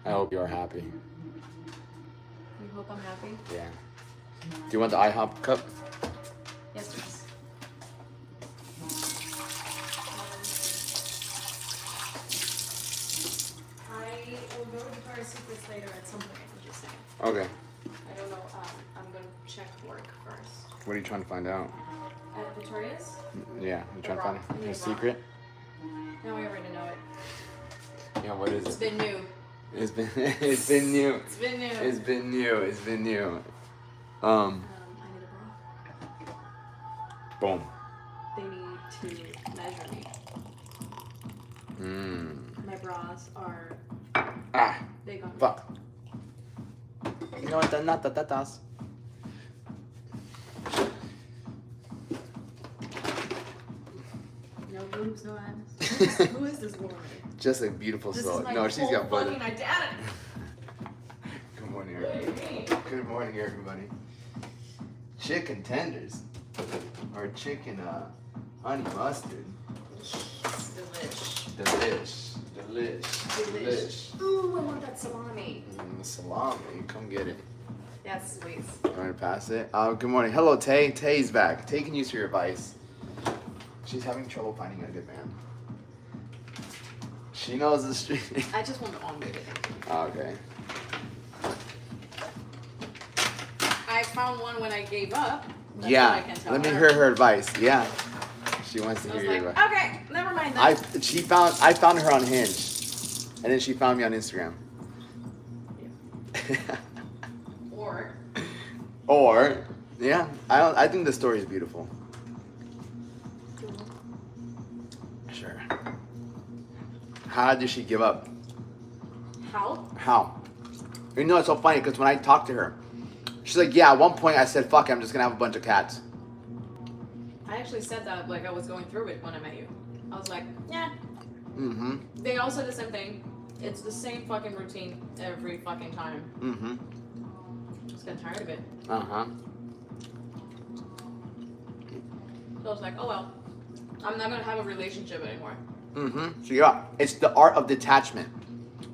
I hope you are happy. You hope I'm happy? Yeah. Do you want the IHOP cup? Yes, please. I will go to Victoria's Secrets later at some point, I'm just saying. Okay. I don't know, I'm gonna check work first. What are you trying to find out? At Victoria's? Yeah, you trying to find I mean, a secret? No, I already know it. Yeah, what is It's it? been new. It's been it's been new. It's been new. It's been new. It's been new. I need a bra. Boom. They need to measure me. My bras are Ah. big on me. Fuck. You know what? Not that. No boobs, no abs. Who is this woman? Just a beautiful This soul. is my No, she's whole got butter. fucking identity. Good morning, everybody. Good morning, everybody. Chicken tenders or chicken honey mustard. Delish. Delish. Ooh, I want that salami. Salami, come get it. Yes, please. You want to pass it? Good morning. Hello, Tay. Tay's back. Tay can use your advice. She's having trouble finding a good man. She knows the street. I just want the omelet. Okay. I found one when I gave up. That's what I Yeah. can tell Let me her. hear her advice. Yeah. She wants to I hear was your like, advice. okay, never mind that. I found her on Hinge, and then she found me on Instagram. Or Yeah, I think the story is beautiful. Sure. How did she give up? How? You know, it's so funny because when I talked to her, she's like, yeah, at one point I said, fuck it, I'm just gonna have a bunch of cats. I actually said that like I was going through it when I met you. I was like, yeah. Mm-hmm. They all said the same thing. It's the same fucking routine every fucking time. Mm-hmm. Just getting tired of it. Uh-huh. So I was like, oh well, I'm not gonna have a relationship anymore. Mm-hmm. So yeah, it's the art of detachment.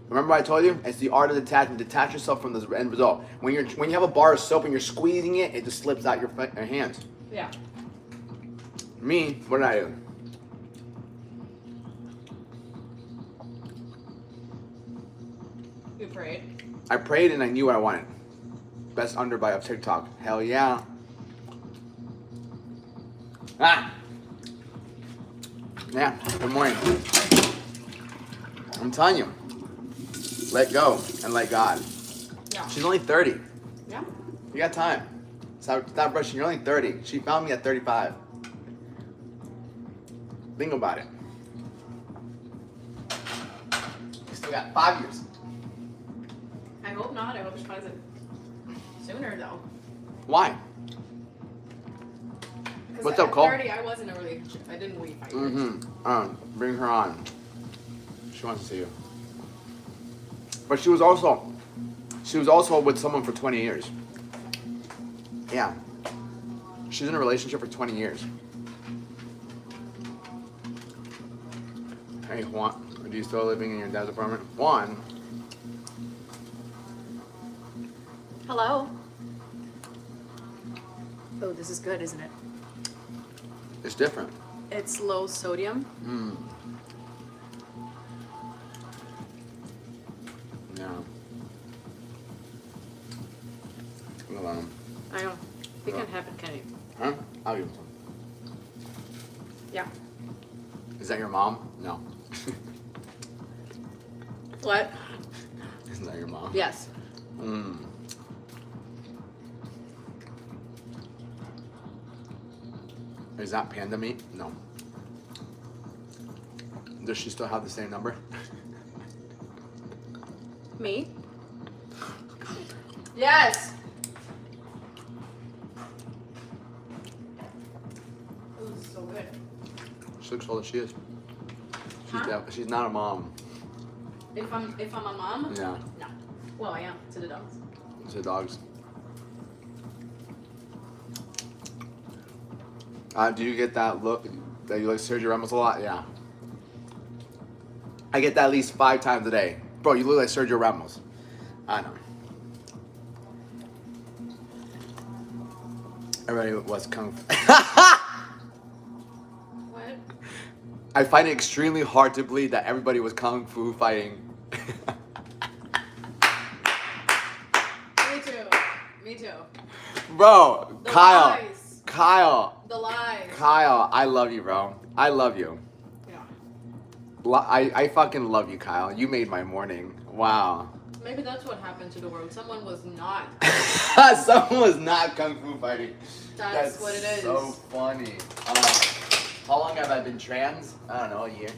Remember I told you? It's the art of detachment. Detach yourself from the end result. When you have a bar of soap and you're squeezing it, it just slips out your hands. Yeah. Me, what did I do? You prayed. I prayed and I knew what I wanted. Best underbite of TikTok. Hell yeah. Ah! Yeah, good morning. I'm telling you, let go and let God. Yeah. She's only 30. Yeah. You got time. Stop rushing. You're only 30. She found me at 35. Think about it. You still got 5 years. I hope not. I hope she finds it sooner though. Why? Because What's up, at Cole? 30, I was in a relationship. I didn't wait 5 years. Mm-hmm. Bring her on. She wants to see you. But she was also with someone for 20 years. Yeah. She's in a relationship for 20 years. Hey, Juan, are you still living in your dad's apartment? Juan. Hello. Oh, this is good, isn't it? It's different. It's low sodium. Yeah. Hold on. I know. It can happen, can it? Huh? I'll give him some. Yeah. Is that your mom? No. What? Isn't that your mom? Yes. Is that panda meat? No. Does she still have the same number? Me? Yes. Oh, this is so good. She looks older. She is. Huh? She's not a mom. If I'm a mom? Yeah. No. Well, I am to the dogs. To the dogs. Do you get that look that you like Sergio Ramos a lot? Yeah. I get that at least 5 times a day. Bro, you look like Sergio Ramos. I know. Everybody was kung fu. What? I find it extremely hard to believe that everybody was kung fu fighting. Me too. Me too. Bro, The Kyle. lies. Kyle. The lies. Kyle, I love you, bro. I love you. Yeah. I fucking love you, Kyle. You made my morning. Wow. Maybe that's what happened to the world. Someone was not. Someone was not kung fu fighting. That's what it is. So funny. How long have I been trans? I don't know, a year.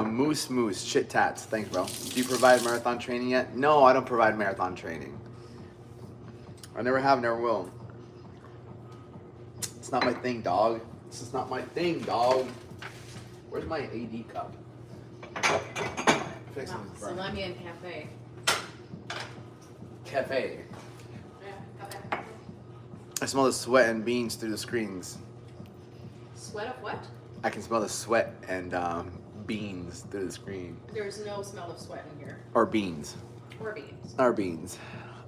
Moose, shit tats. Thanks, bro. Do you provide marathon training yet? No, I don't provide marathon training. I never have, never will. It's not my thing, dog. This is not my thing, dog. Where's my AD cup? Fixing Wow, this burn. salami and cafe. Cafe. Yeah, cafe. I smell the sweat and beans through the screens. Sweat of what? I can smell the sweat and beans through the screen. There's no smell of sweat in here. Or beans. Or beans. Or beans.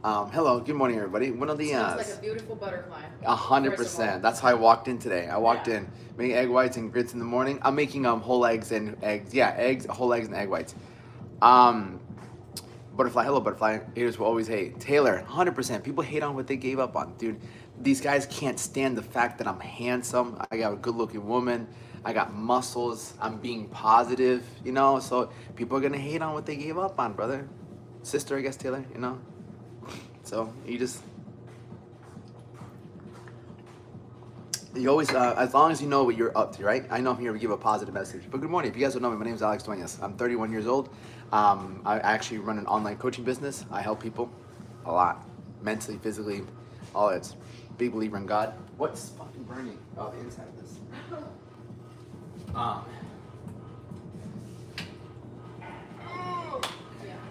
Hello, good morning, everybody. Buenos Smells dias. like a beautiful butterfly. 100%. That's how I walked in today. I walked in making egg whites and grits in the morning. I'm making whole eggs and eggs. Yeah, eggs, whole eggs and egg whites. Butterfly, hello, butterfly. Haters will always hate. Taylor, 100%. People hate on what they gave up on, dude. These guys can't stand the fact that I'm handsome. I got a good-looking woman. I got muscles. I'm being positive, you know. So people are gonna hate on what they gave up on, brother, sister. I guess Taylor, you know. So you always, as long as you know what you're up to, right? I know I'm here to give a positive message. But good morning. If you guys don't know me, my name is Alex Duenas. I'm 31 years old. I actually run an online coaching business. I help people a lot, mentally, physically, all that. Big believer in God. What's fucking burning? Oh, the inside of this. Yeah,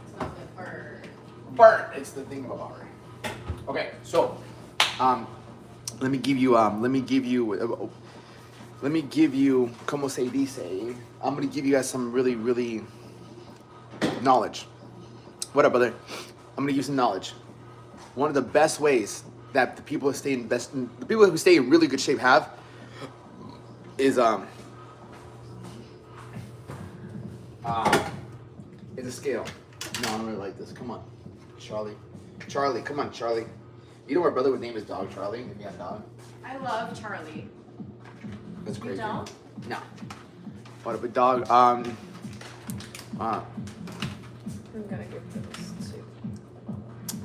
it's not the bird. Burn. It's the thing about it. Okay, so let me give you como se dice. I'm gonna give you guys some really knowledge. What up, brother? I'm gonna give you some knowledge. One of the best ways that the people who stay in really good shape have is a scale. No, I don't really like this. Come on, Charlie, come on, Charlie. You know my brother would name his dog Charlie if he had a dog. I love Charlie. That's crazy. You don't? No. What up, a dog? I'm gonna give this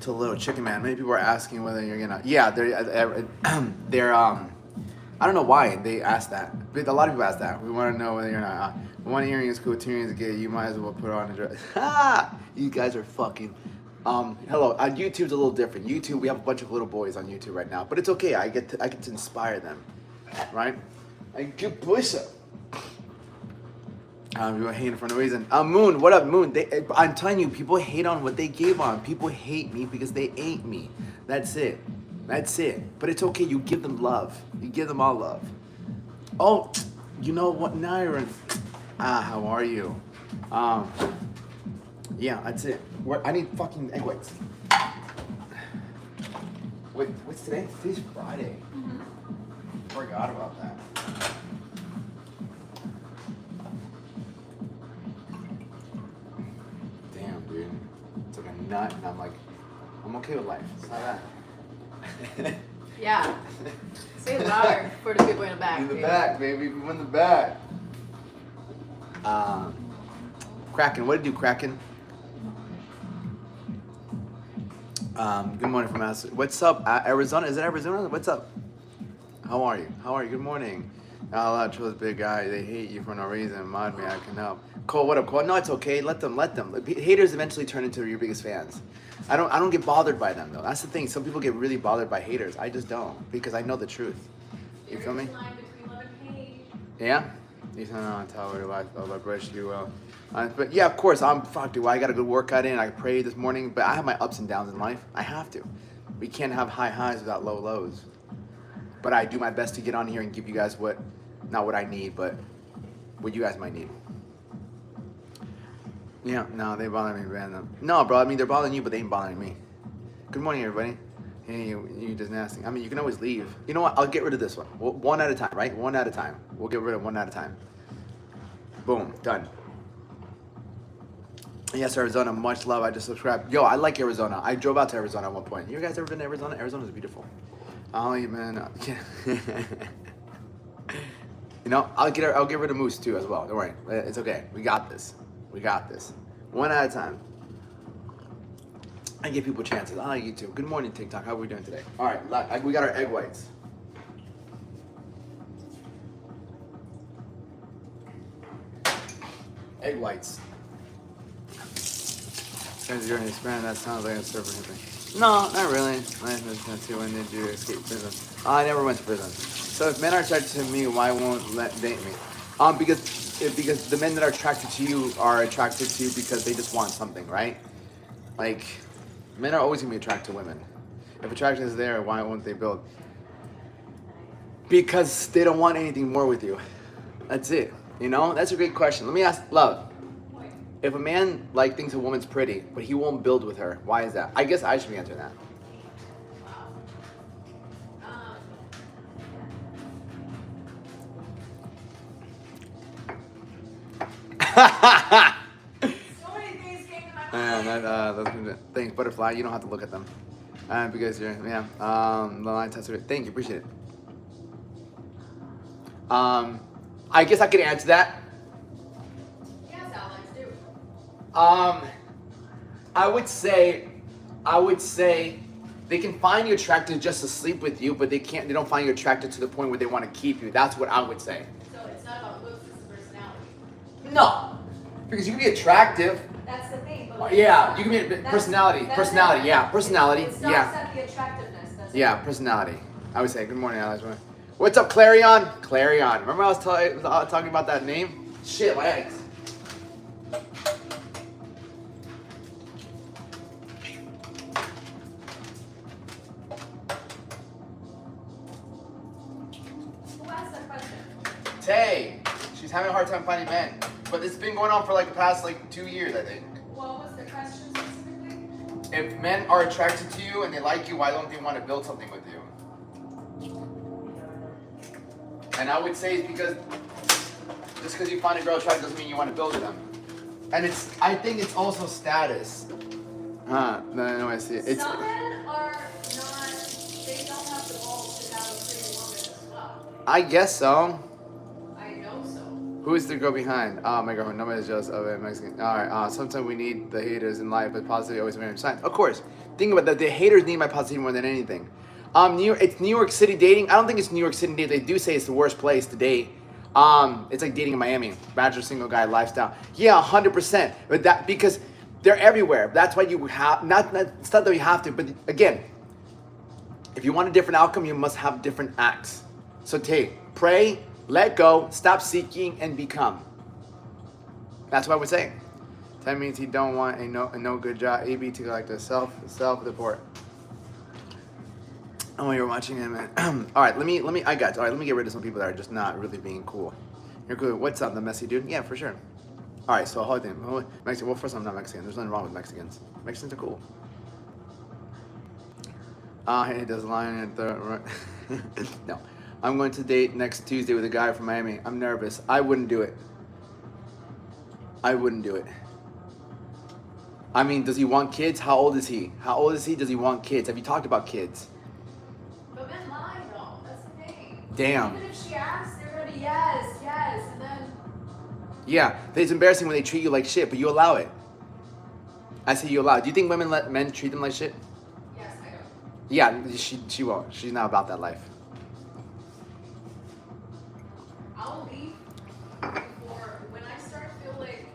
To Little Chicken Man. Many people are asking whether you're gonna. Yeah, they're I don't know why they asked that. But a lot of people ask that. We want to know whether you're not. One earring is cool, two earrings is gay. You might as well put on a dress. Ha! You guys are fucking. Hello. YouTube's a little different. YouTube, we have a bunch of little boys on YouTube right now, but it's okay. I get to inspire them, right? I get push up. People hating for no reason. Moon, what up, Moon? I'm telling you, people hate on what they gave on. People hate me because they ain't me. That's it. That's it. But it's okay. You give them love. You give them all love. Oh, you know what, Nyron? How are you? Yeah, that's it. I need fucking egg whites. Wait, what's today? Today's Friday. Forgot about that. Damn, dude. It's like a nut, and I'm like, I'm okay with life. It's not that. Yeah. Say it louder for the people in the back. In the baby. back, baby. People in the back. Kraken. What did you do, Kraken? Good morning from us. What's up, Arizona? Is it Arizona? What's up? How are you? How are you? Good morning. A lot of trolls, big guy. They hate you for no reason. Mod me, I can help. Cole, what up, Cole? No, it's okay. Let them. Haters eventually turn into your biggest fans. I don't get bothered by them though. That's the thing. Some people get really bothered by haters. I just don't because I know the truth. You feel me? Yeah. You said, "No, tell her life. I wish you will." But yeah, of course, I'm fuck, dude. I got a good workout in. I prayed this morning, but I have my ups and downs in life. I have to. We can't have high highs without low lows. But I do my best to get on here and give you guys what Not what I need, but what you guys might need. Yeah, no, they bother me random. No, bro, I mean, they're bothering you, but they ain't bothering me. Good morning, everybody. Hey, you just nasty. I mean, you can always leave. You know what? I'll get rid of this one. One at a time, right? One at a time. We'll get rid of one at a time. Boom, done. Yes, Arizona, much love. I just subscribed. Yo, I like Arizona. I drove out to Arizona at one point. You guys ever been to Arizona? Arizona's beautiful. Oh, man. You know, I'll get rid of Moose too as well. Don't worry. It's okay. We got this. We got this. One at a time. I give people chances. I like you too. Good morning, TikTok. How are we doing today? All right, we got our egg whites. Egg whites. Guys, you're in Hispanic. That sounds like a surfer hippie. No, not really. Life is not too. When did you escape prison? I never went to prison. So if men are attracted to me, why won't date me? Because the men that are attracted to you are attracted to you because they just want something, right? Like, men are always gonna be attracted to women. If attraction is there, why won't they build? Because they don't want anything more with you. That's it. You know, that's a great question. Let me ask, love. If a man thinks a woman's pretty, but he won't build with her, why is that? I guess I should be answering that. So many things came to my mind. Thanks, Butterfly. You don't have to look at them. Because you're, the line tester. Thank you, appreciate it. I guess I could answer that. Yes, Alex, do. I would say they can find you attractive just to sleep with you, but they don't find you attractive to the point where they want to keep you. That's what I would say. So it's not about looks, it's the personality. No, because you can be attractive. That's the thing. But Yeah, you can be personality. Personality, yeah, personality. It's not Yeah. except the attractiveness. That's Yeah, personality. I would say, good morning, Alex. What's up, Clarion? Clarion. Remember I was talking about that name? Shit, my eggs. Who asked that question? Tay. She's having a hard time finding men. But it's been going on for the past 2 years, I think. What was the question specifically? If men are attracted to you and they like you, why don't they want to build something with you? And I would say it's because just because you find a girl attractive doesn't mean you want to build with them. And I think it's also status. No, I see it. Some men are not, they don't have the balls to have a pretty woman as well. I guess so. I know so. Who is the girl behind? Oh, my girlfriend. Nobody's jealous of a Mexican. All right. Sometimes we need the haters in life, but positivity always marries signs. Of course. Think about that. The haters need my positivity more than anything. It's New York City dating. I don't think it's New York City dating. They do say it's the worst place to date. It's like dating in Miami. Bachelor, single guy, lifestyle. Yeah, 100%. But because they're everywhere. That's why you have it's not that you have to. But again, if you want a different outcome, you must have different acts. So pray, let go, stop seeking, and become. That's what I would say. That means he don't want a no good job. AB to like the self-report. Oh, you're watching him. All right, let me get rid of some people that are just not really being cool. You're cool. What's up, the messy dude? Yeah, for sure. All right, so hold on. Mexican. Well, first, I'm not Mexican. There's nothing wrong with Mexicans. Mexicans are cool. He does line at the. No, I'm going to date next Tuesday with a guy from Miami. I'm nervous. I wouldn't do it. I mean, does he want kids? How old is he? Does he want kids? Have you talked about kids? But men lie though, that's the thing. Damn. Even if she asks, they're already yes, and then. Yeah, it's embarrassing when they treat you like shit, but you allow it. I say you allow it. Do you think women let men treat them like shit? Yes, I do. Yeah, she won't. She's not about that life. I'll leave before, when I start to feel like,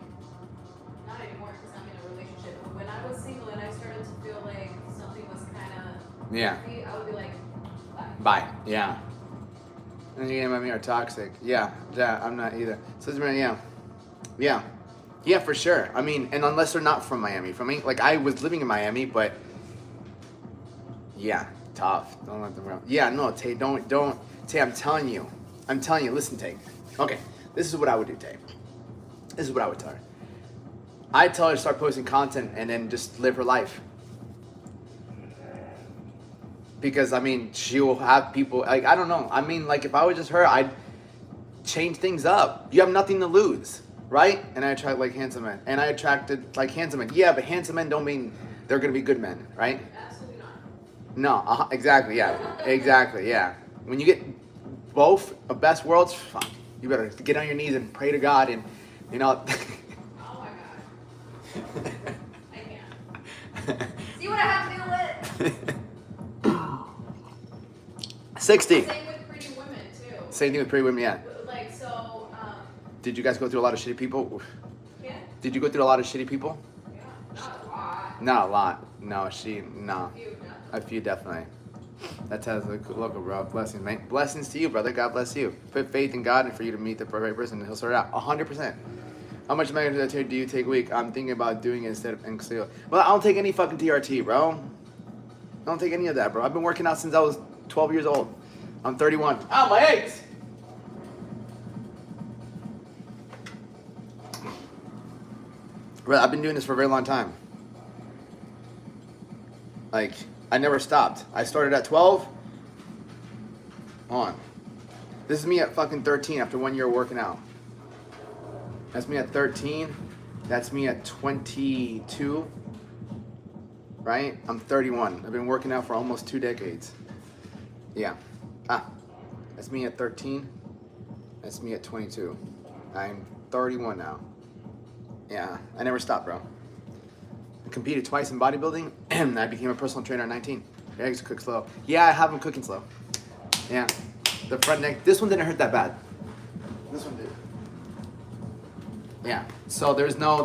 not anymore because I'm in a relationship, but when I was single and I started to feel like something was kind of, Yeah. I would be like, Bye. Yeah. And you and me are toxic. Yeah, I'm not either. So yeah, for sure. I mean, and unless they're not from Miami. From me, I was living in Miami, but yeah, tough. Don't let them around. Yeah, no, Tay, don't. Tay, I'm telling you, I'm telling you, listen, Tay. Okay, this is what I would do, Tay. This is what I would tell her. I'd tell her to start posting content and then just live her life. Because, I mean, she'll have people, like, I don't know. I mean, like, if I was just her, I'd change things up. You have nothing to lose, right? And I attract, like, handsome men. And I attracted, like, handsome men. Yeah, but handsome men don't mean they're going to be good men, right? Absolutely not. No, exactly, yeah. Exactly, yeah. When you get both of best worlds, fuck, you better get on your knees and pray to God and, you know. Oh my god. I can't. See what I have to deal with? 60. Same with pretty women too. Same thing with pretty women, yeah. Like so, Did you guys go through a lot of shitty people? yeah, Did you go through a lot of shitty people? yeah, not a lot. Not a lot. No, no. A few, definitely. A few, definitely. That tells the local bro. Blessings, mate. Blessings to you, brother. God bless you. Put faith in God and for you to meet the right person and he'll sort it out. 100%. How much medication do you take a week? I'm thinking about doing it instead of Well, I don't take any fucking TRT, bro. I don't take any of that, bro. I've been working out since I was 12 years old. I'm 31. Ow, my eggs! Bro, I've been doing this for a very long time. Like, I never stopped. I started at 12. On. This is me at fucking 13 after 1 year of working out. That's me at 13. That's me at 22. Right? I'm 31. I've been working out for almost 2 decades. Yeah. That's me at 13. That's me at 22. I'm 31 now. Yeah, I never stopped, bro. I competed twice in bodybuilding, and I became a personal trainer at 19. Your eggs cook slow. Yeah, I have them cooking slow. Yeah. The front neck. This one didn't hurt that bad. This one did. Yeah. So there's no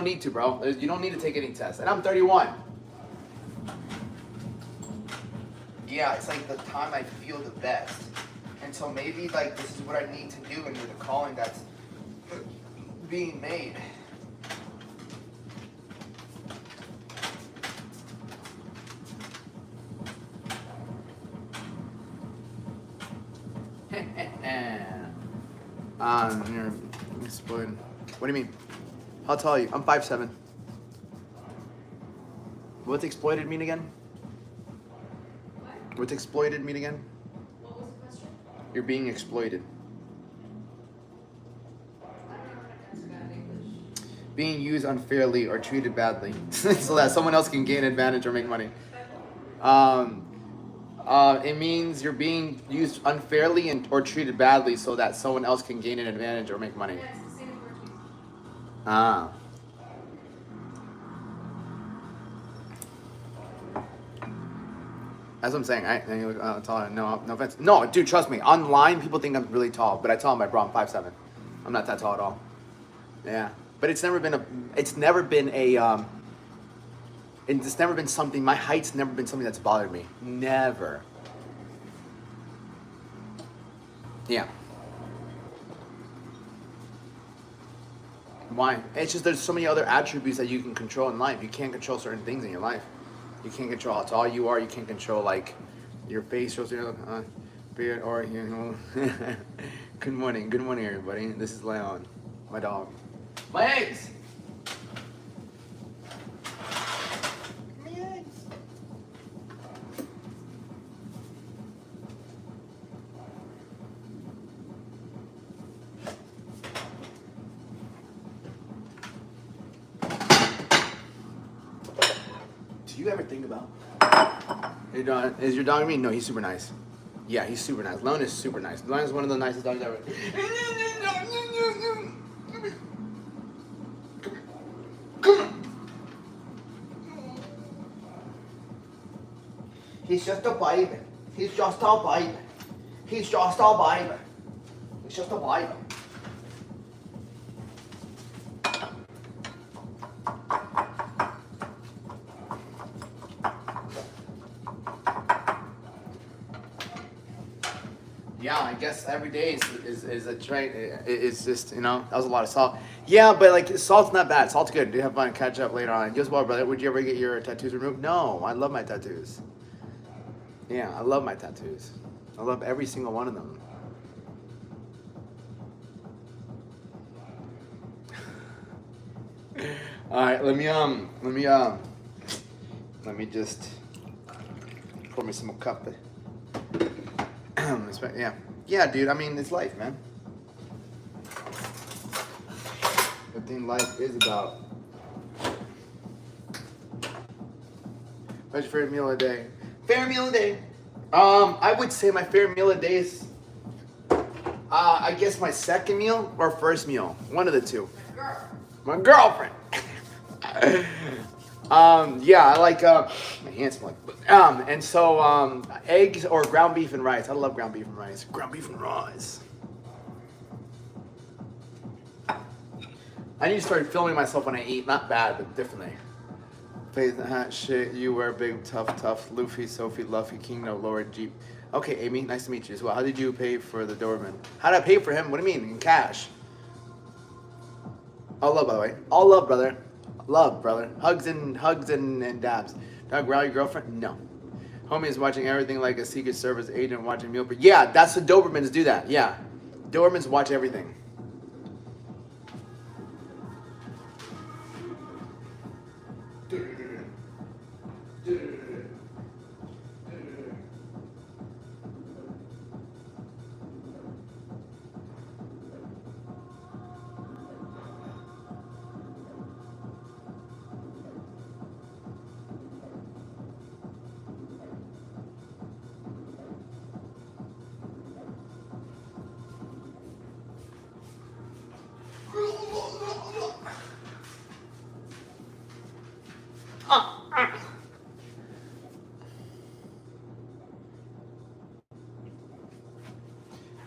need to, bro. You don't need to take any tests. And I'm 31. Yeah, it's like the time I feel the best. And so maybe like this is what I need to do into the calling that's being made. You're exploited. What do you mean? I'll tell you. I'm 5'7". What's exploited mean again? What? What's exploited mean again? What was the question? You're being exploited. I don't know how to answer that in English. Being used unfairly or treated badly, so that someone else can gain advantage or make money. It means you're being used unfairly or treated badly so that someone else can gain an advantage or make money. Yeah, it's the same in Portuguese. Ah. That's what I'm saying. And you look taller. No offense. No, dude, trust me. Online, people think I'm really tall, but I tell them my bro, I'm 5'7". I'm not that tall at all. Yeah, but it's never been something. My height's never been something that's bothered me. Never. Yeah. Why? It's just there's so many other attributes that you can control in life. You can't control certain things in your life. You can't control how tall you are. You can't control like your facial beard or you know. Good morning, everybody. This is Leon, my dog. My eggs. My eggs. Do you ever think about? Is your dog mean? No, he's super nice. Yeah, he's super nice. Leon is super nice. Leon is one of the nicest dogs ever. He's just a baby. He's just a baby. He's just a baby. He's just a baby. Yeah, I guess every day is a train. It's just, you know, that was a lot of salt. Yeah, but like salt's not bad. Salt's good. Do have fun. Catch up later on. Just well, brother. Would you ever get your tattoos removed? No, I love my tattoos. Yeah, I love my tattoos. I love every single one of them. All right, let me just pour me some more coffee. Yeah, yeah, dude. I mean, it's life, man. The thing life is about. What's your favorite meal a day? Favorite meal a day. I would say my favorite meal a day is, I guess my second meal or first meal. One of the two. My girlfriend. Yeah, I like my hands smell like. And so eggs or ground beef and rice. I love ground beef and rice. Ground beef and rice. I need to start filming myself when I eat. Not bad, but differently. Face the hat shit. You wear big, tough. Luffy, Sophie, Luffy, King, no, Lord, Jeep. Okay, Amy, nice to meet you as well. How did you pay for the Doberman? How did I pay for him? What do you mean? In cash? All love, by the way. All love, brother. Love, brother. Hugs and dabs. Dog growl your girlfriend? No. Homie is watching everything like a Secret Service agent watching meal. Yeah, that's the Dobermans do that. Yeah. Dobermans watch everything.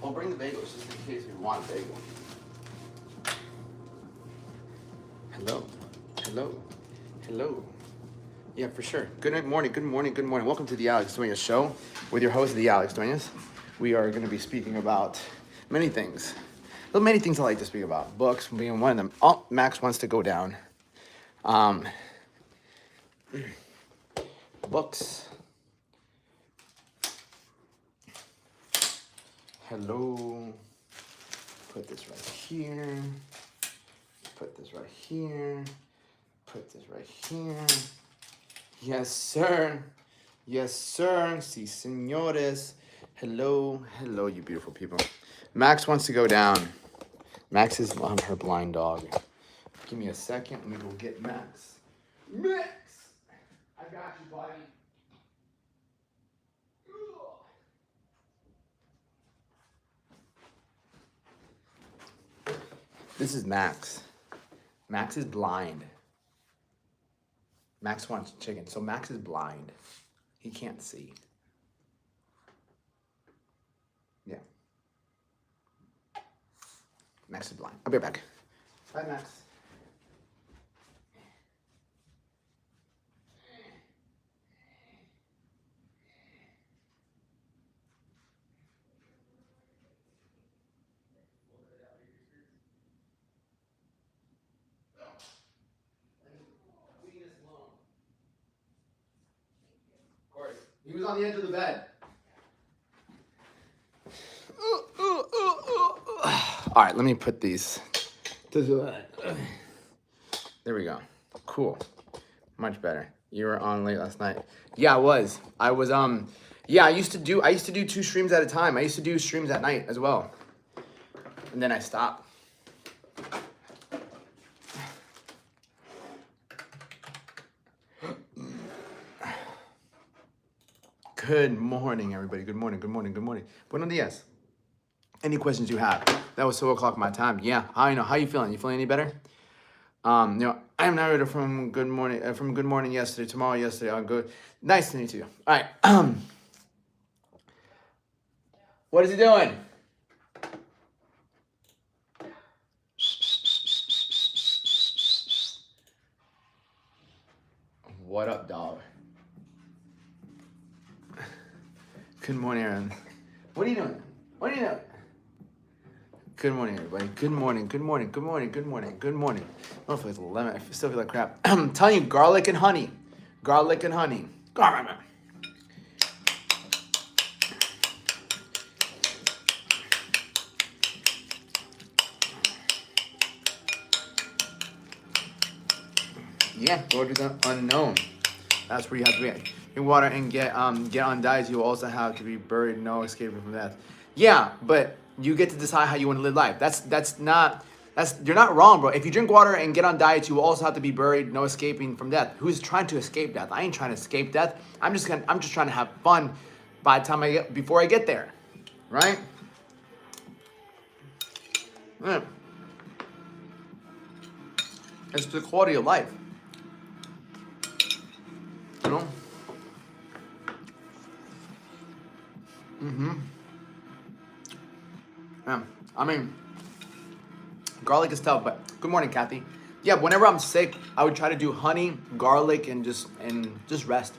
I'll bring the bagels just in case you want a bagel. Hello. Yeah, for sure. Good morning. Welcome to the Alex Duenas Show with your host, the Alex Duenas. We are going to be speaking about many things. Well, many things I like to speak about. Books being one of them. Oh, Max wants to go down. Books. Hello. Put this right here. Put this right here. Put this right here. Yes, sir. Yes, sir. Si, señores. Hello, you beautiful people. Max wants to go down. Max is her blind dog. Give me a second. Let me go get Max. Max! I got you, buddy. This is Max. Max is blind. Max wants chicken. So Max is blind. He can't see. Yeah. Max is blind. I'll be right back. Bye, Max. He was on the edge of the bed. All right, let me put these. There we go. Cool. Much better. You were on late last night. Yeah, I was. Yeah, I used to do 2 streams at a time. I used to do streams at night as well. And then I stopped. Good morning, everybody. Good morning. Buenos dias. Any questions you have? That was 2 o'clock my time. Yeah, I know. How you feeling? You feeling any better? I am narrator from Good Morning yesterday. Tomorrow, yesterday. I'm good. Nice to meet you. All right. What is he doing? What up, dog? Good morning, Aaron. What are you doing? Good morning, everybody. Good morning. I don't feel like 11. I still feel like crap. I'm telling you, garlic and honey. Yeah, go to the unknown. That's where you have to be. In water and get on diets, you also have to be buried, no escaping from death. Yeah, but you get to decide how you want to live life. You're not wrong, bro. If you drink water and get on diets, you will also have to be buried, no escaping from death. Who's trying to escape death? I ain't trying to escape death. I'm just trying to have fun by the time before I get there. Right? Yeah. It's the quality of life. You know? Yeah. I mean, garlic is tough, but good morning, Kathy. Yeah, whenever I'm sick, I would try to do honey, garlic, and just rest.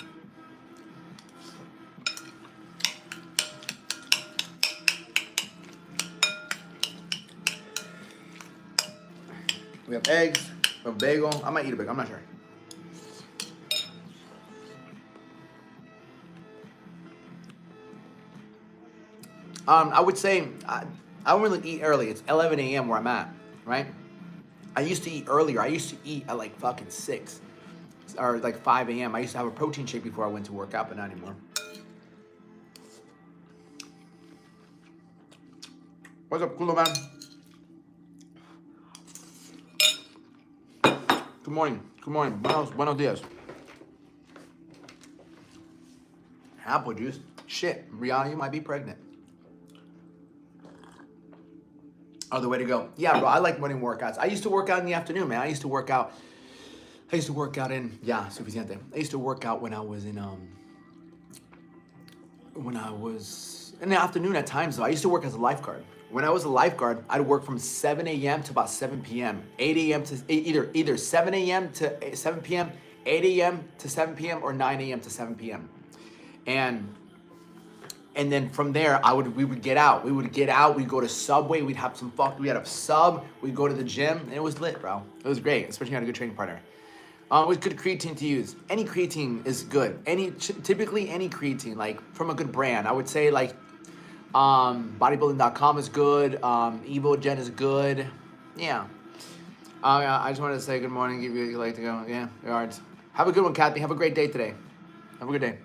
We have eggs, we have bagel. I might eat a bagel, I'm not sure. I would say I don't really eat early. It's 11 a.m. where I'm at, right? I used to eat earlier. I used to eat at like fucking 6 or like 5 a.m. I used to have a protein shake before I went to work out, but not anymore. What's up, Kulo man? Good morning. Good morning. Buenos dias. Apple juice. Shit, Rihanna, you might be pregnant. Oh, the way to go. Yeah, bro, I like morning workouts. I used to work out in the afternoon, man. I used to work out in, yeah, suficiente. I used to work out when I was in the afternoon at times, though. I used to work as a lifeguard. When I was a lifeguard, I'd work from 7 a.m. to about 7 p.m. 8 a.m. to either 7 a.m. to 7 p.m., 8 a.m. to 7 p.m., or 9 a.m. to 7 p.m. And then from there, we would get out. We'd go to Subway. We had a sub. We'd go to the gym, and it was lit, bro. It was great, especially when you had a good training partner. It was good creatine to use. Any creatine is good. Typically any creatine, like from a good brand. I would say like bodybuilding.com is good. Evogen is good. Yeah. I just wanted to say good morning. Give you a like to go. Yeah, yards. Have a good one, Kathy. Have a great day today. Have a good day.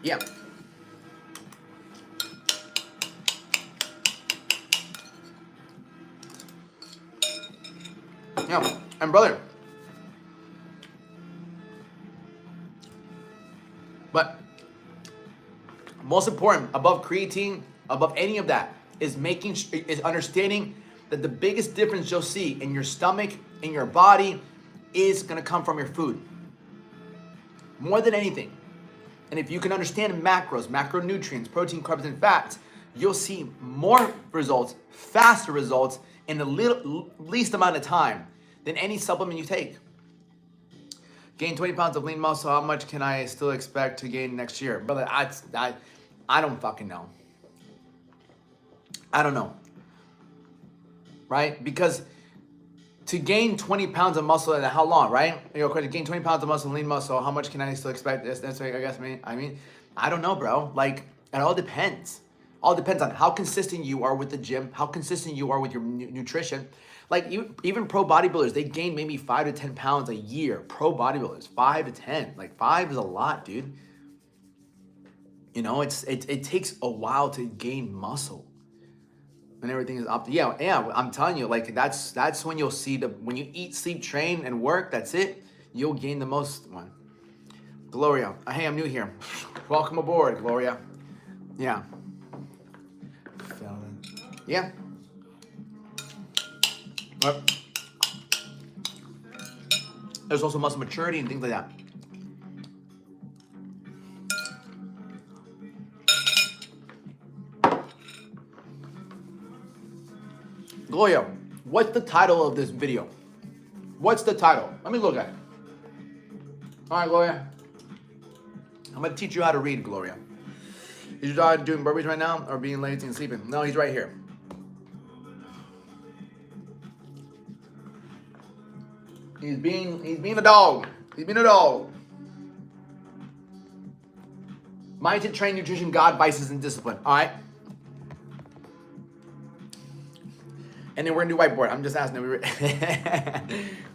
Yeah. Yeah, and brother. But most important, above creatine, above any of that, is understanding that the biggest difference you'll see in your stomach, in your body, is gonna come from your food. More than anything. And if you can understand macros, macronutrients, protein, carbs, and fats, you'll see more results, faster results, in the least amount of time than any supplement you take. Gain 20 pounds of lean muscle, how much can I still expect to gain next year? Brother, I don't fucking know. I don't know. Right? Because to gain 20 pounds of muscle in how long, right? To gain 20 pounds of muscle, lean muscle, how much can I still expect? That's what I guess I mean, I don't know, bro. Like, it all depends. All depends on how consistent you are with the gym, how consistent you are with your nutrition. Like, even pro bodybuilders, they gain maybe 5 to 10 pounds a year. Pro bodybuilders, 5 to 10. Like, 5 is a lot, dude. You know, it takes a while to gain muscle. And everything is up to, yeah, I'm telling you, like, that's when you'll see when you eat, sleep, train, and work, that's it, you'll gain the most one. Gloria, hey, I'm new here. Welcome aboard, Gloria. Yeah. Yeah. But there's also muscle maturity and things like that. Gloria, what's the title of this video? What's the title? Let me look at it. All right, Gloria. I'm going to teach you how to read, Gloria. Is your dog doing burpees right now or being lazy and sleeping? No, he's right here. He's being a dog. He's being a dog. Mindset, train, nutrition, God, vices, and discipline. All right. And then we're gonna do whiteboard. I'm just asking.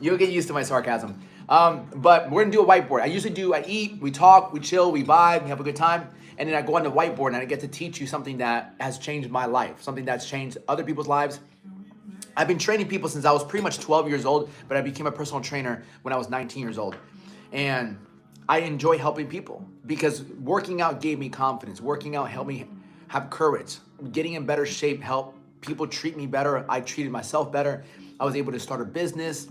You'll get used to my sarcasm. But we're gonna do a whiteboard. I eat, we talk, we chill, we vibe, we have a good time. And then I go on the whiteboard and I get to teach you something that has changed my life, something that's changed other people's lives. I've been training people since I was pretty much 12 years old, but I became a personal trainer when I was 19 years old. And I enjoy helping people because working out gave me confidence. Working out helped me have courage. Getting in better shape helped people treat me better. I treated myself better. I was able to start a business.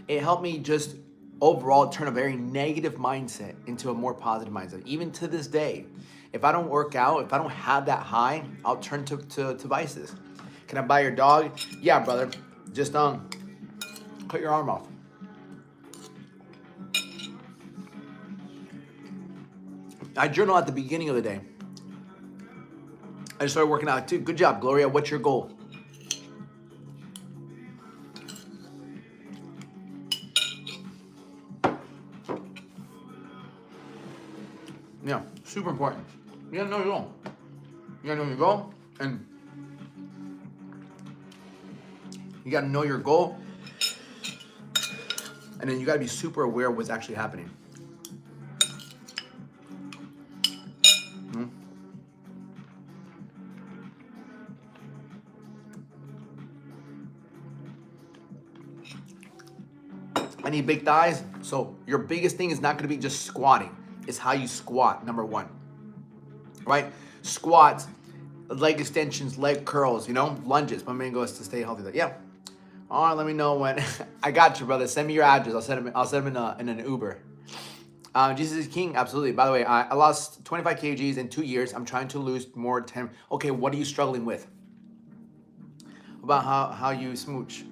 It helped me just overall turn a very negative mindset into a more positive mindset. Even to this day, if I don't work out, if I don't have that high, I'll turn to vices. Can I buy your dog? Yeah, brother. Just cut your arm off. I journal at the beginning of the day. I just started working out too. Good job, Gloria. What's your goal? Yeah, super important. You gotta know your goal. You gotta know your goal, and you gotta know your goal, and then you gotta be super aware of what's actually happening. I need big thighs. So your biggest thing is not gonna be just squatting. It's how you squat, number one. Right? Squats, leg extensions, leg curls, lunges. My main goal is to stay healthy. Yeah. All right, let me know when. I got you, brother. Send me your address. I'll send him in an Uber. Jesus is king, absolutely. By the way, I lost 25 kgs in 2 years. I'm trying to lose more 10. Okay, what are you struggling with? About how you smooch.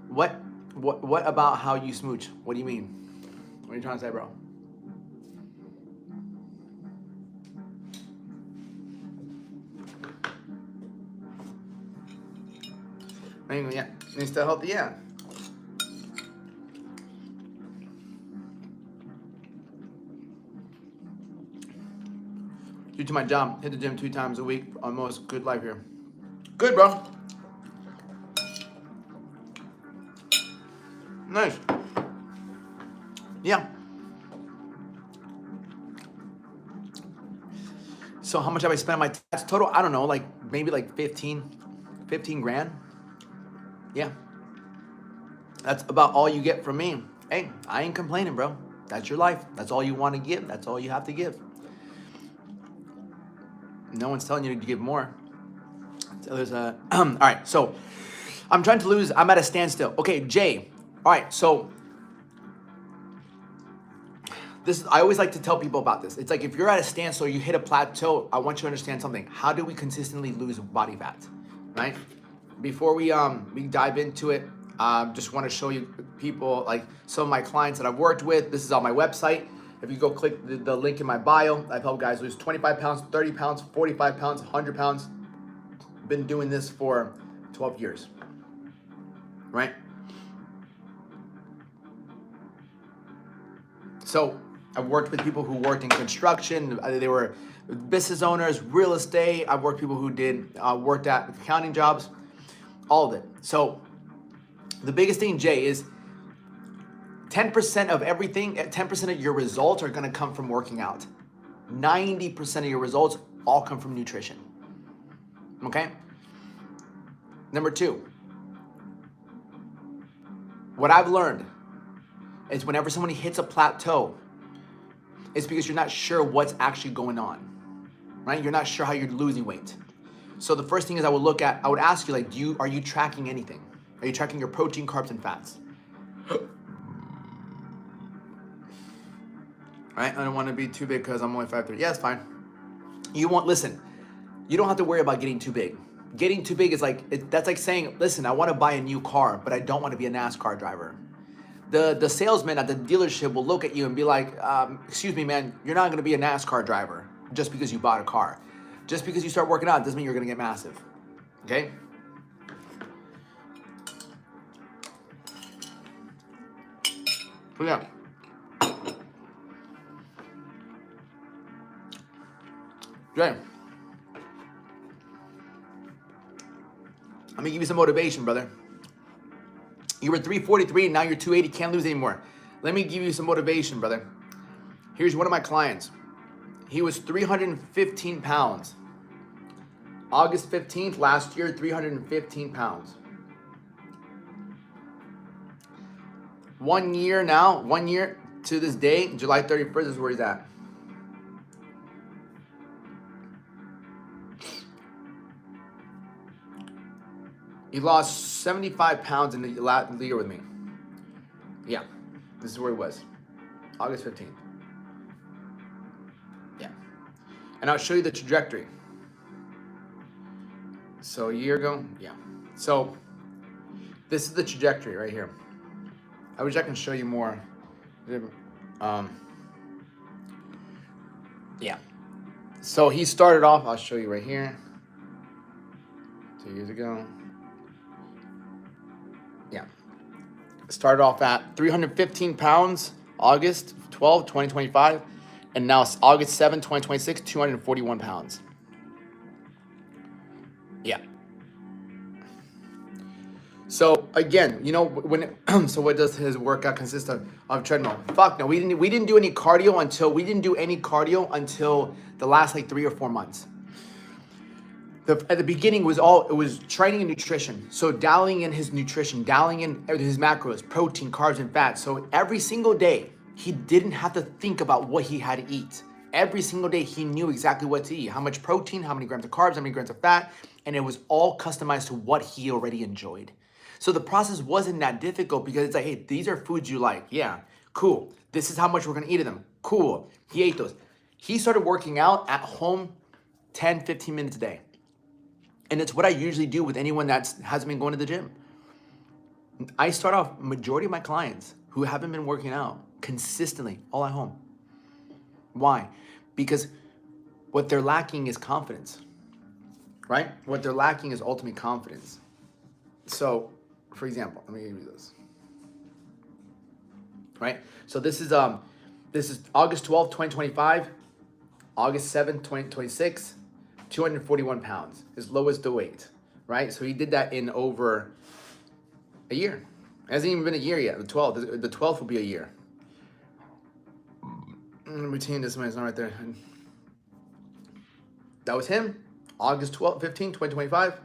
What about how you smooch? What do you mean? What are you trying to say, bro? Yeah, needs to healthy, yeah. Due to my job, hit the gym 2 times a week. Almost good life here. Good, bro. Nice. Yeah. So how much have I spent on my tats total? I don't know, maybe 15 grand. Yeah. That's about all you get from me. Hey, I ain't complaining, bro. That's your life. That's all you want to give. That's all you have to give. No one's telling you to give more. So there's all right, so I'm trying to lose. I'm at a standstill. Okay, Jay. All right, so I always like to tell people about this. It's like if you're at a standstill, you hit a plateau, I want you to understand something. How do we consistently lose body fat, right? Before we dive into it, just want to show you people, like some of my clients that I've worked with. This is on my website. If you go click the link in my bio, I've helped guys lose 25 pounds, 30 pounds, 45 pounds, 100 pounds. Been doing this for 12 years, right? So I've worked with people who worked in construction. They were business owners, real estate. I've worked with people who worked at accounting jobs, all of it. So the biggest thing, Jay, is 10% of everything, 10% of your results are gonna come from working out. 90% of your results all come from nutrition, okay? Number 2, what I've learned is whenever somebody hits a plateau, it's because you're not sure what's actually going on, right? You're not sure how you're losing weight. So the first thing is I would ask you, are you tracking anything? Are you tracking your protein, carbs, and fats? Right? I don't want to be too big because I'm only 5'3". Yeah, it's fine. You don't have to worry about getting too big. Getting too big is that's like saying, listen, I want to buy a new car, but I don't want to be a NASCAR driver. The salesman at the dealership will look at you and be like, excuse me, man, you're not going to be a NASCAR driver just because you bought a car. Just because you start working out doesn't mean you're going to get massive. Okay? So yeah. Okay. Let me give you some motivation, brother. You were 343 and now you're 280, can't lose anymore. Let me give you some motivation, brother. Here's one of my clients. He was 315 pounds. August 15th last year, 315 pounds. 1 year now, 1 year to this day, July 31st is where he's at. He lost 75 pounds in the last year with me. Yeah, this is where he was. August 15th. Yeah. And I'll show you the trajectory. So a year ago, yeah. So this is the trajectory right here. I wish I can show you more. Yeah. So he started off, I'll show you right here. 2 years ago. Yeah. Started off at 315 pounds, August 12, 2025. And now it's August 7, 2026, 241 pounds. Yeah. So again, you know, when so what does his workout consist of treadmill? Fuck no, we didn't do any cardio until the last like 3 or 4 months. At the beginning it was training and nutrition. So dialing in his nutrition, dialing in his macros, protein, carbs, and fats. So every single day he didn't have to think about what he had to eat. Every single day he knew exactly what to eat, how much protein, how many grams of carbs, how many grams of fat, and it was all customized to what he already enjoyed. So the process wasn't that difficult because it's like, hey, these are foods you like. Yeah, cool. This is how much we're gonna eat of them. Cool. He ate those. He started working out at home 10, 15 minutes a day. And it's what I usually do with anyone that hasn't been going to the gym. I start off, majority of my clients who haven't been working out consistently, all at home. Why? Because what they're lacking is confidence, right? What they're lacking is ultimate confidence. So, for example, let me give you this. Right? So this is August 12th, 2025, August 7th, 2026, 241 pounds, his lowest the weight, right? So he did that in over a year. It hasn't even been a year yet. The 12th will be a year. Routine, this one is not right there. That was him, August 12th, 15th, 2025.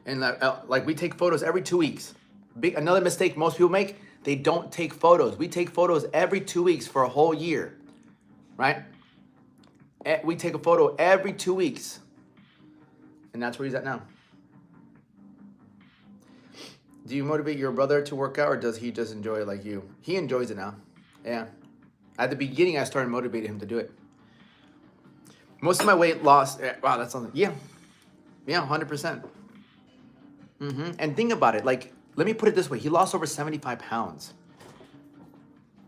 And like we take photos every 2 weeks. Another mistake most people make, they don't take photos. We take photos every 2 weeks for a whole year, right? We take a photo every 2 weeks. And that's where he's at now. Do you motivate your brother to work out or does he just enjoy it like you? He enjoys it now. Yeah. At the beginning, I started motivating him to do it. Most of my weight loss, wow, that's something. Yeah. Yeah, 100%. And think about it. Like, let me put it this way. He lost over 75 pounds.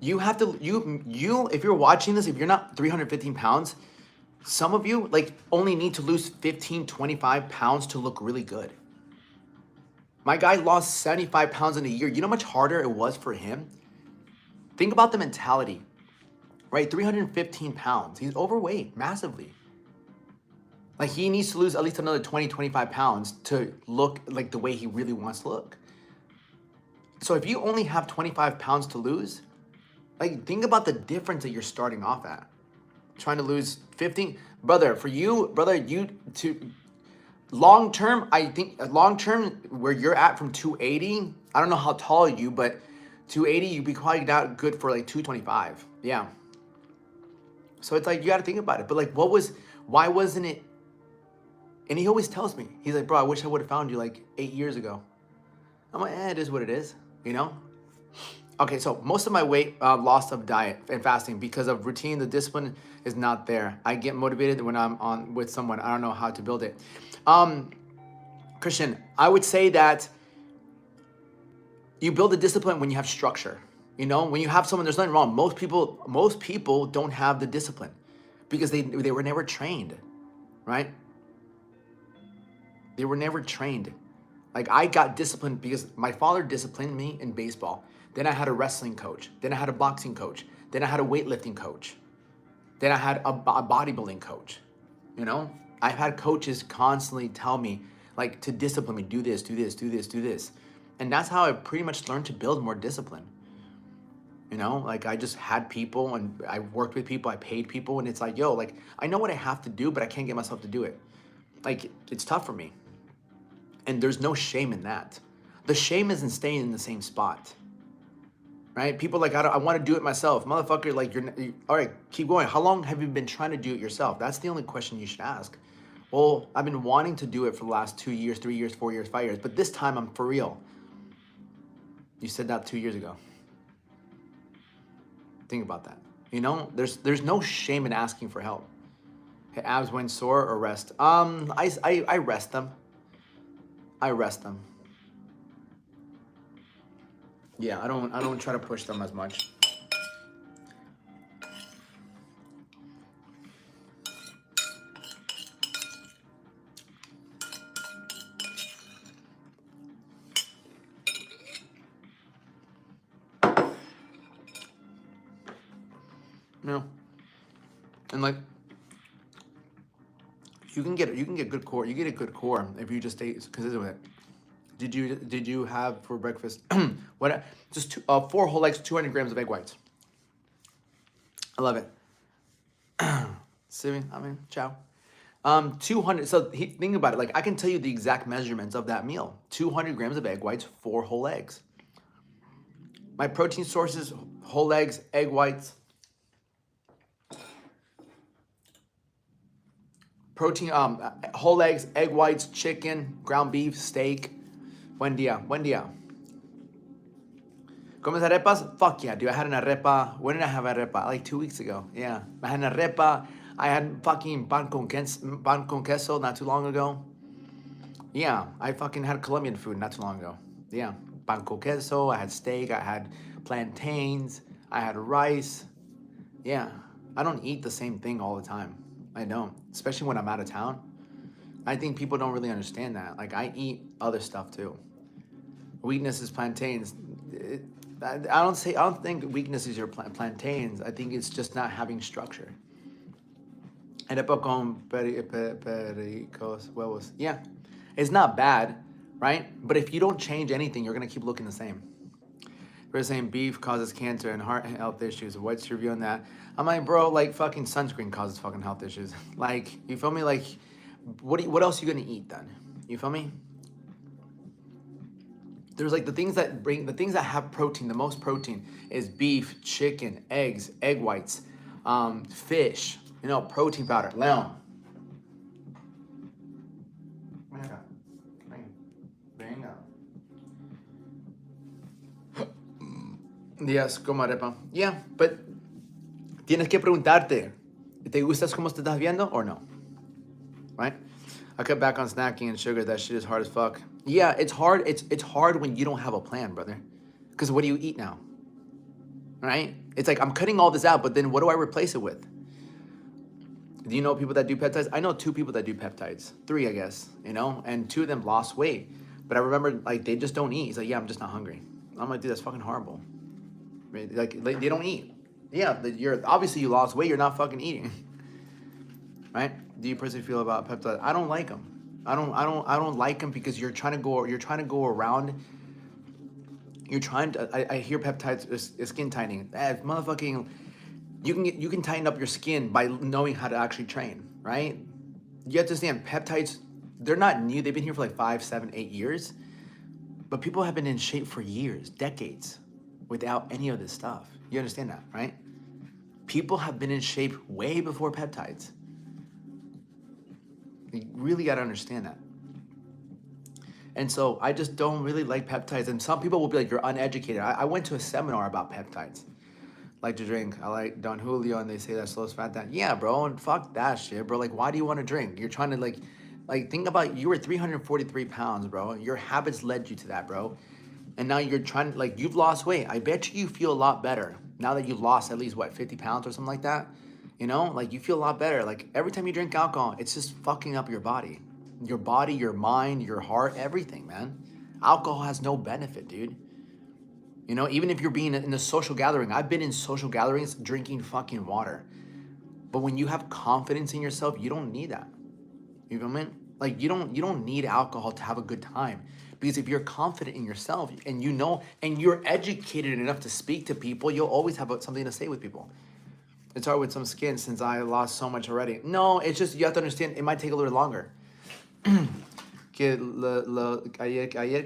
You have to, if you're watching this, if you're not 315 pounds, some of you like only need to lose 15, 25 pounds to look really good. My guy lost 75 pounds in a year. You know how much harder it was for him? Think about the mentality, right? 315 pounds. He's overweight massively. Like he needs to lose at least another 20, 25 pounds to look like the way he really wants to look. So if you only have 25 pounds to lose, like think about the difference that you're starting off at. Trying to lose 15, brother, for you, brother, you to long term, I think long term where you're at from 280, I don't know how tall you, but 280, you'd be probably not good for like 225. Yeah. So it's like, you got to think about it. But like, why wasn't it? And he always tells me, he's like, bro, I wish I would have found you like 8 years ago. I'm like, it is what it is, you know? Okay, so most of my weight loss of diet and fasting because of routine, the discipline is not there. I get motivated when I'm on with someone. I don't know how to build it. Christian, I would say that you build the discipline when you have structure. You know, when you have someone, there's nothing wrong. Most people don't have the discipline because they were never trained, right? They were never trained. Like I got disciplined because my father disciplined me in baseball. Then I had a wrestling coach. Then I had a boxing coach. Then I had a weightlifting coach. Then I had a bodybuilding coach. You know, I've had coaches constantly tell me like to discipline me, do this, do this, do this, do this. And that's how I pretty much learned to build more discipline. You know, like I just had people and I worked with people, I paid people, and it's like, yo, like I know what I have to do, but I can't get myself to do it. Like it's tough for me. And there's no shame in that. The shame isn't staying in the same spot. Right? People like, I want to do it myself. Motherfucker, like all right, keep going. How long have you been trying to do it yourself? That's the only question you should ask. Well, I've been wanting to do it for the last 2 years, 3 years, 4 years, 5 years, but this time I'm for real. You said that 2 years ago. Think about that. You know, there's no shame in asking for help. Hey, abs when sore or rest? I rest them. I rest them. Yeah, I don't try to push them as much. You know, and like you can get good core. You get a good core if you just stay consistent with it. Did you have for breakfast what? Just 4 whole eggs, 200 grams of egg whites. I love it. Ciao. 200. So think about it. Like I can tell you the exact measurements of that meal. 200 grams of egg whites, 4 whole eggs. My protein sources: whole eggs, egg whites. Protein, whole eggs, egg whites, chicken, ground beef, steak. Buen día, buen día. ¿Comes arepas? Fuck yeah, dude. I had an arepa. When did I have arepa? Like 2 weeks ago. Yeah. I had an arepa. I had fucking pan con queso not too long ago. Yeah. I fucking had Colombian food not too long ago. Yeah. Pan con queso. I had steak. I had plantains. I had rice. Yeah. I don't eat the same thing all the time. I don't. Especially when I'm out of town. I think people don't really understand that. Like I eat other stuff too. Weakness is plantains. I don't think weakness is your plantains. I think it's just not having structure. Arepa con pericos huevos. Yeah, it's not bad, right? But if you don't change anything, you're gonna keep looking the same. We're saying beef causes cancer and heart health issues. What's your view on that? I'm like, bro, like fucking sunscreen causes fucking health issues. Like, you feel me? Like, what else are you gonna eat then? You feel me? There's like the things that have protein. The most protein is beef, chicken, eggs, egg whites, fish. You know, protein powder. Leon. Venga. Días como arepa. Yeah, but tienes que preguntarte, ¿te gustas como te estás viendo or no? Right? I cut back on snacking and sugar. That shit is hard as fuck. Yeah, it's hard. It's hard when you don't have a plan, brother. Because what do you eat now? Right? It's like I'm cutting all this out, but then what do I replace it with? Do you know people that do peptides? I know 2 people that do peptides. 3, I guess. You know, and 2 of them lost weight. But I remember like they just don't eat. He's like, yeah, I'm just not hungry. I'm like, dude, that's fucking horrible. Like they don't eat. Yeah, you're obviously you lost weight. You're not fucking eating. Right? Do you personally feel about peptides? I don't like them. I don't like them because you're trying to go around. You're trying to. I hear peptides is skin tightening. Motherfucking, you can tighten up your skin by knowing how to actually train, right? You have to understand peptides. They're not new. They've been here for like 5, 7, 8 years, but people have been in shape for years, decades, without any of this stuff. You understand that, right? People have been in shape way before peptides. You really got to understand that. And so I just don't really like peptides. And some people will be like, you're uneducated. I went to a seminar about peptides. Like to drink. I like Don Julio, and they say that slows fat down. Yeah, bro, and fuck that shit, bro. Like, why do you want to drink? You're trying to like think about, you were 343 pounds, bro. Your habits led you to that, bro. And now you're trying, like, you've lost weight. I bet you feel a lot better now that you've lost at least, what, 50 pounds or something like that? You know, like you feel a lot better. Like every time you drink alcohol, it's just fucking up your body, your mind, your heart, everything, man. Alcohol has no benefit, dude. You know, even if you're being in a social gathering, I've been in social gatherings drinking fucking water. But when you have confidence in yourself, you don't need that. You know what I mean? Like you don't need alcohol to have a good time. Because if you're confident in yourself and you know, and you're educated enough to speak to people, you'll always have something to say with people. It's hard with some skin since I lost so much already. No, it's just, you have to understand, it might take a little longer. Ayer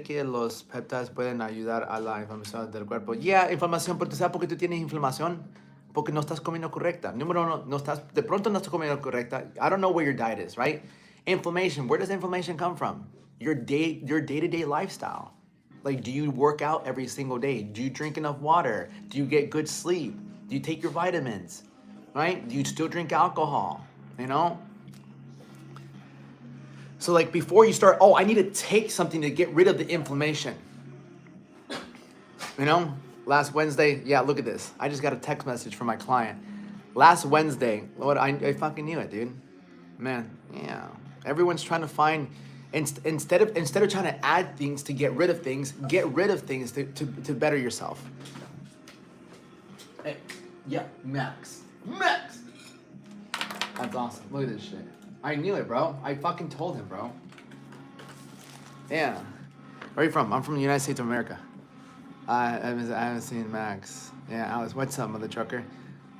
que los peptides pueden ayudar a la inflamación del cuerpo. Yeah, inflamación, pero tú sabes por qué tú tienes inflamación. Porque no estás comiendo correcta. Número uno, de pronto no estás comiendo correcta. I don't know where your diet is, right? Inflammation, where does inflammation come from? Your day-to-day lifestyle. Like, do you work out every single day? Do you drink enough water? Do you get good sleep? Do you take your vitamins? Right? Do you still drink alcohol? You know? So like before you start, oh, I need to take something to get rid of the inflammation. You know? Last Wednesday, yeah, look at this. I just got a text message from my client. Last Wednesday, Lord, I fucking knew it, dude. Man, yeah. Everyone's trying to find, instead of trying to add things to get rid of things to better yourself. Hey, yeah, Max. That's awesome. Look at this shit. I knew it, bro. I fucking told him, bro. Yeah. Where are you from? I'm from the United States of America. I haven't seen Max. Yeah, Alex, what's up, mother trucker?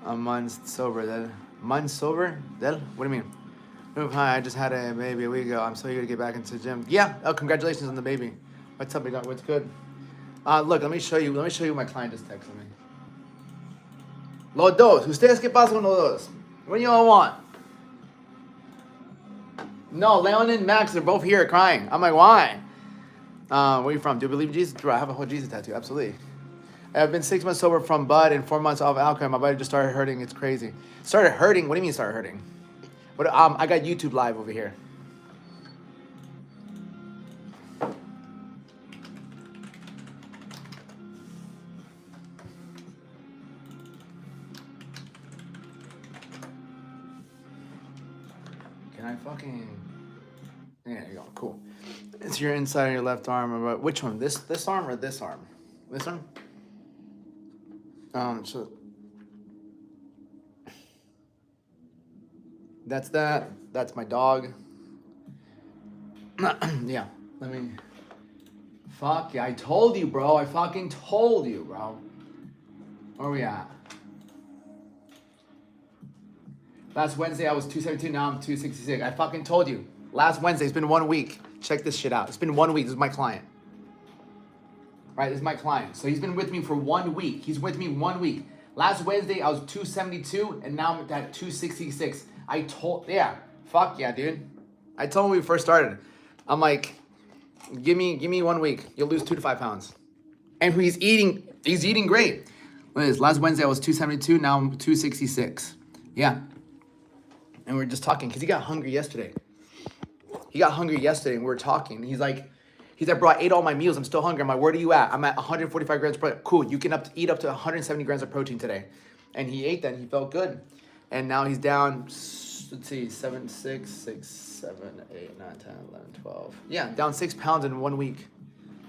I'm months sober, Del. Months sober? Del? What do you mean? Oh, hi, I just had a baby a week ago. I'm so eager to get back into the gym. Yeah. Oh, congratulations on the baby. What's up, big dog? What's good? Look, let me show you what my client just texted me. Los dos. ¿Ustedes qué pasa con los dos? What do y'all want? No, Leon and Max, they're both here crying. I'm like, why? Where are you from? Do you believe in Jesus? Do I have a whole Jesus tattoo? Absolutely. I've been 6 months sober from bud and 4 months off alcohol. My body just started hurting. It's crazy. Started hurting? What do you mean started hurting? But I got YouTube live over here. Can I fucking... There you go. Cool. It's your inside of your left arm. But which one? This arm or this arm? This arm? So that's that. That's my dog. Yeah. Let me. Fuck yeah! I told you, bro. I fucking told you, bro. Where we at? Last Wednesday I was 272. Now I'm 266. I fucking told you. Last Wednesday. It's been 1 week. Check this shit out. It's been 1 week. This is my client. Right, this is my client. So he's been with me for 1 week. He's with me 1 week. Last Wednesday, I was 272, and now I'm at 266. Yeah, fuck yeah, dude. I told him when we first started. I'm like, give me 1 week. You'll lose 2 to 5 pounds. And he's eating great. Look at this. Last Wednesday, I was 272, now I'm 266. Yeah. And we are just talking, because he got hungry yesterday. And we were talking. He's like, bro, I ate all my meals. I'm still hungry. I'm like, where are you at? I'm at 145 grams of protein. Cool, you can eat up to 170 grams of protein today. And he ate that and he felt good. And now he's down, let's see, 7, 6, 6, 7, 8, 9, 10, 11, 12. Yeah, down 6 pounds in 1 week.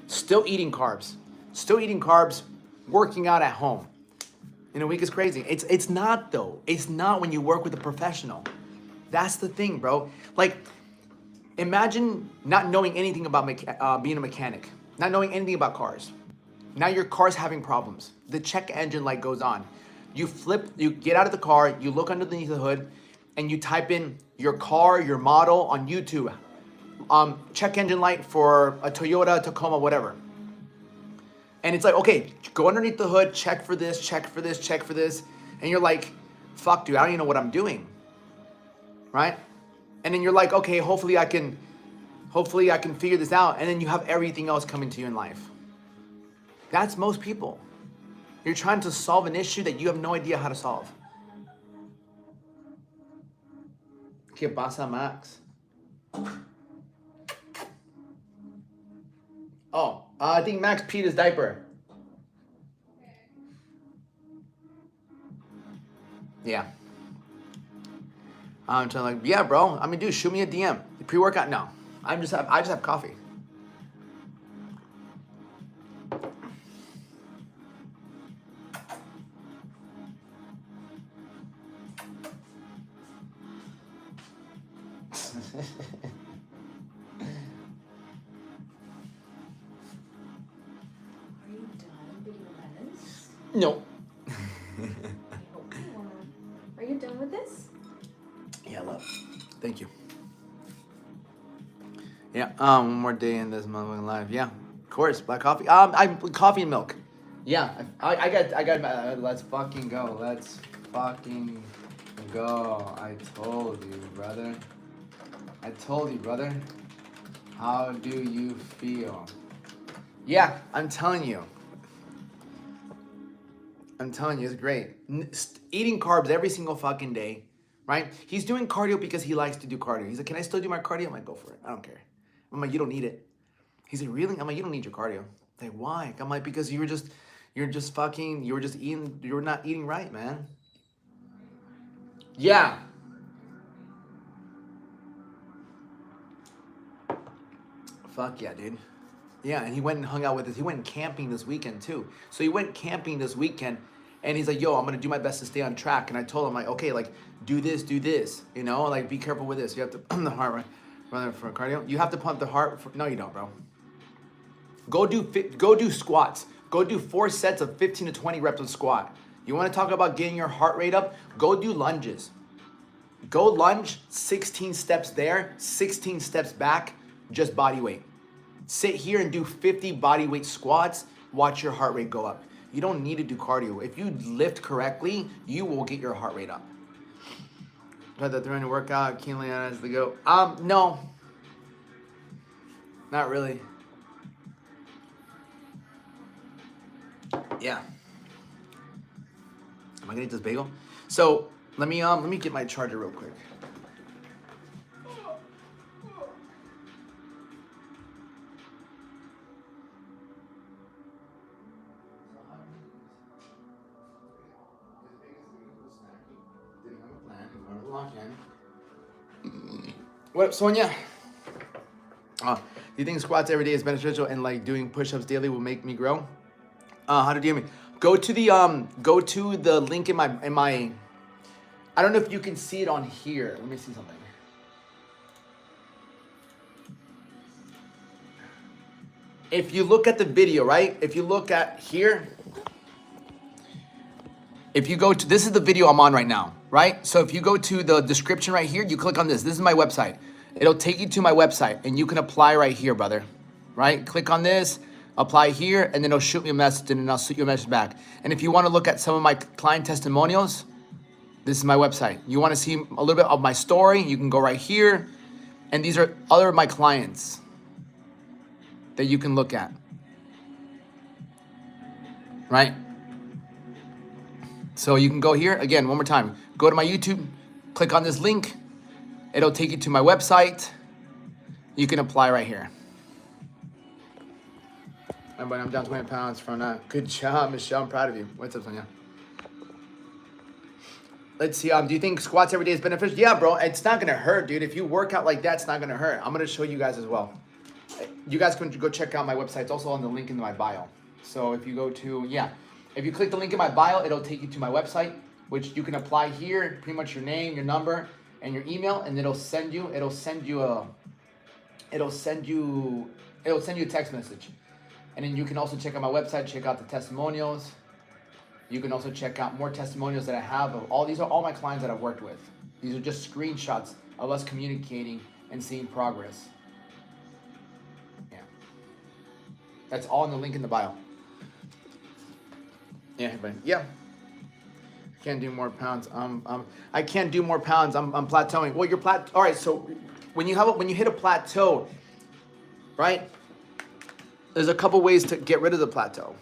Still eating carbs, working out at home. In a week is crazy. It's not though. It's not when you work with a professional. That's the thing, bro. Like, imagine not knowing anything about being a mechanic, not knowing anything about cars. Now your car's having problems. The check engine light goes on. You get out of the car, you look underneath the hood, and you type in your car, your model on YouTube. Check engine light for a Toyota, Tacoma, whatever. And it's like, okay, go underneath the hood, check for this, check for this, check for this. And you're like, fuck, dude, I don't even know what I'm doing. Right? And then you're like, okay, hopefully I can figure this out. And then you have everything else coming to you in life. That's most people. You're trying to solve an issue that you have no idea how to solve. ¿Qué pasa, Max? Oh, I think Max peed his diaper. Yeah. I'm trying like, yeah, bro. I mean, dude, shoot me a DM. Pre-workout? No. I just have coffee. No. Are you done with this? Yeah, love. Thank you. Yeah, one more day in this motherfucking life. Yeah, of course, black coffee. Coffee and milk. Yeah, I got. Let's fucking go. Let's fucking go. I told you, brother. I told you, brother. How do you feel? Yeah, I'm telling you. I'm telling you, it's great. Eating carbs every single fucking day, right? He's doing cardio because he likes to do cardio. He's like, can I still do my cardio? I'm like, go for it. I don't care. I'm like, you don't need it. He's like, really? I'm like, you don't need your cardio. Like, why? I'm like, because you were just eating, you were not eating right, man. Yeah. Fuck yeah, dude. Yeah, and he went and hung out with us. He went camping this weekend too. So he went camping this weekend, and he's like, "Yo, I'm gonna do my best to stay on track." And I told him like, "Okay, like do this, you know, like be careful with this. You have to pump the heart rate for cardio. You have to pump the heart. No, you don't, bro. Go do squats. Go do 4 sets of 15 to 20 reps of squat. You want to talk about getting your heart rate up? Go do lunges. Go lunge 16 steps there, 16 steps back, just body weight. Sit here and do 50 body weight squats. Watch your heart rate go up. You don't need to do cardio. If you lift correctly, you will get your heart rate up. Got the 300 workout. Keenly has to go. No, not really. Yeah. Am I gonna eat this bagel? So let me get my charger real quick. What up, Sonia? Do you think squats every day is beneficial and like doing push-ups daily will make me grow? How to DM me? Go to the link in my. I don't know if you can see it on here. Let me see something. If you look at the video, right? If you look at here, if you go to, this is the video I'm on right now, right? So if you go to the description right here, you click on this. This is my website. It'll take you to my website and you can apply right here, brother. Right? Click on this, apply here, and then it'll shoot me a message and then I'll shoot you a message back. And if you want to look at some of my client testimonials, this is my website. You want to see a little bit of my story, you can go right here. And these are other of my clients that you can look at. Right? So you can go here, again, one more time. Go to my YouTube, click on this link. It'll take you to my website. You can apply right here. But I'm down 20 pounds from that. Good job, Michelle. I'm proud of you. What's up, Sonia? Let's see. Do you think squats every day is beneficial? Yeah, bro. It's not gonna hurt, dude. If you work out like that, it's not gonna hurt. I'm gonna show you guys as well. You guys can go check out my website. It's also on the link in my bio. So if you go to, if you click the link in my bio, it'll take you to my website, which you can apply here, pretty much your name, your number, and your email, and it'll send you a text message. And then you can also check out my website, check out the testimonials. You can also check out more testimonials that I have of all. These are all my clients that I've worked with. These are just screenshots of us communicating and seeing progress. Yeah. That's all in the link in the bio. Yeah, but yeah. I can't do more pounds. I can't do more pounds. I'm plateauing. Well, you're all right. So when you hit a plateau, right? There's a couple ways to get rid of the plateau.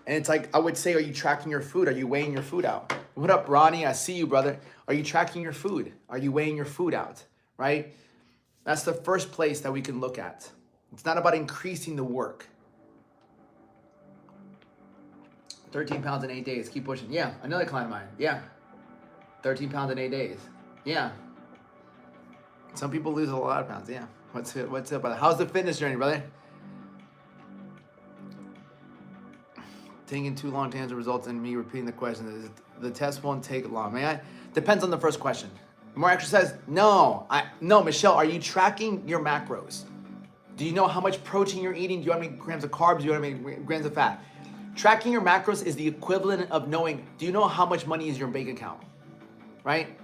And it's like, I would say, are you tracking your food? Are you weighing your food out? What up, Ronnie? I see you, brother. Are you tracking your food? Are you weighing your food out, right? That's the first place that we can look at. It's not about increasing the work. 13 pounds in 8 days. Keep pushing. Yeah, another client of mine. Yeah. 13 pounds in 8 days. Yeah. Some people lose a lot of pounds. Yeah. What's up, brother? How's the fitness journey, brother? Taking too long to answer results and me repeating the question. The test won't take long. Depends on the first question. More exercise? No, Michelle, are you tracking your macros? Do you know how much protein you're eating? Do you know how many grams of carbs? Do you know how many grams of fat? Tracking your macros is the equivalent of knowing, do you know how much money is in your bank account? Right?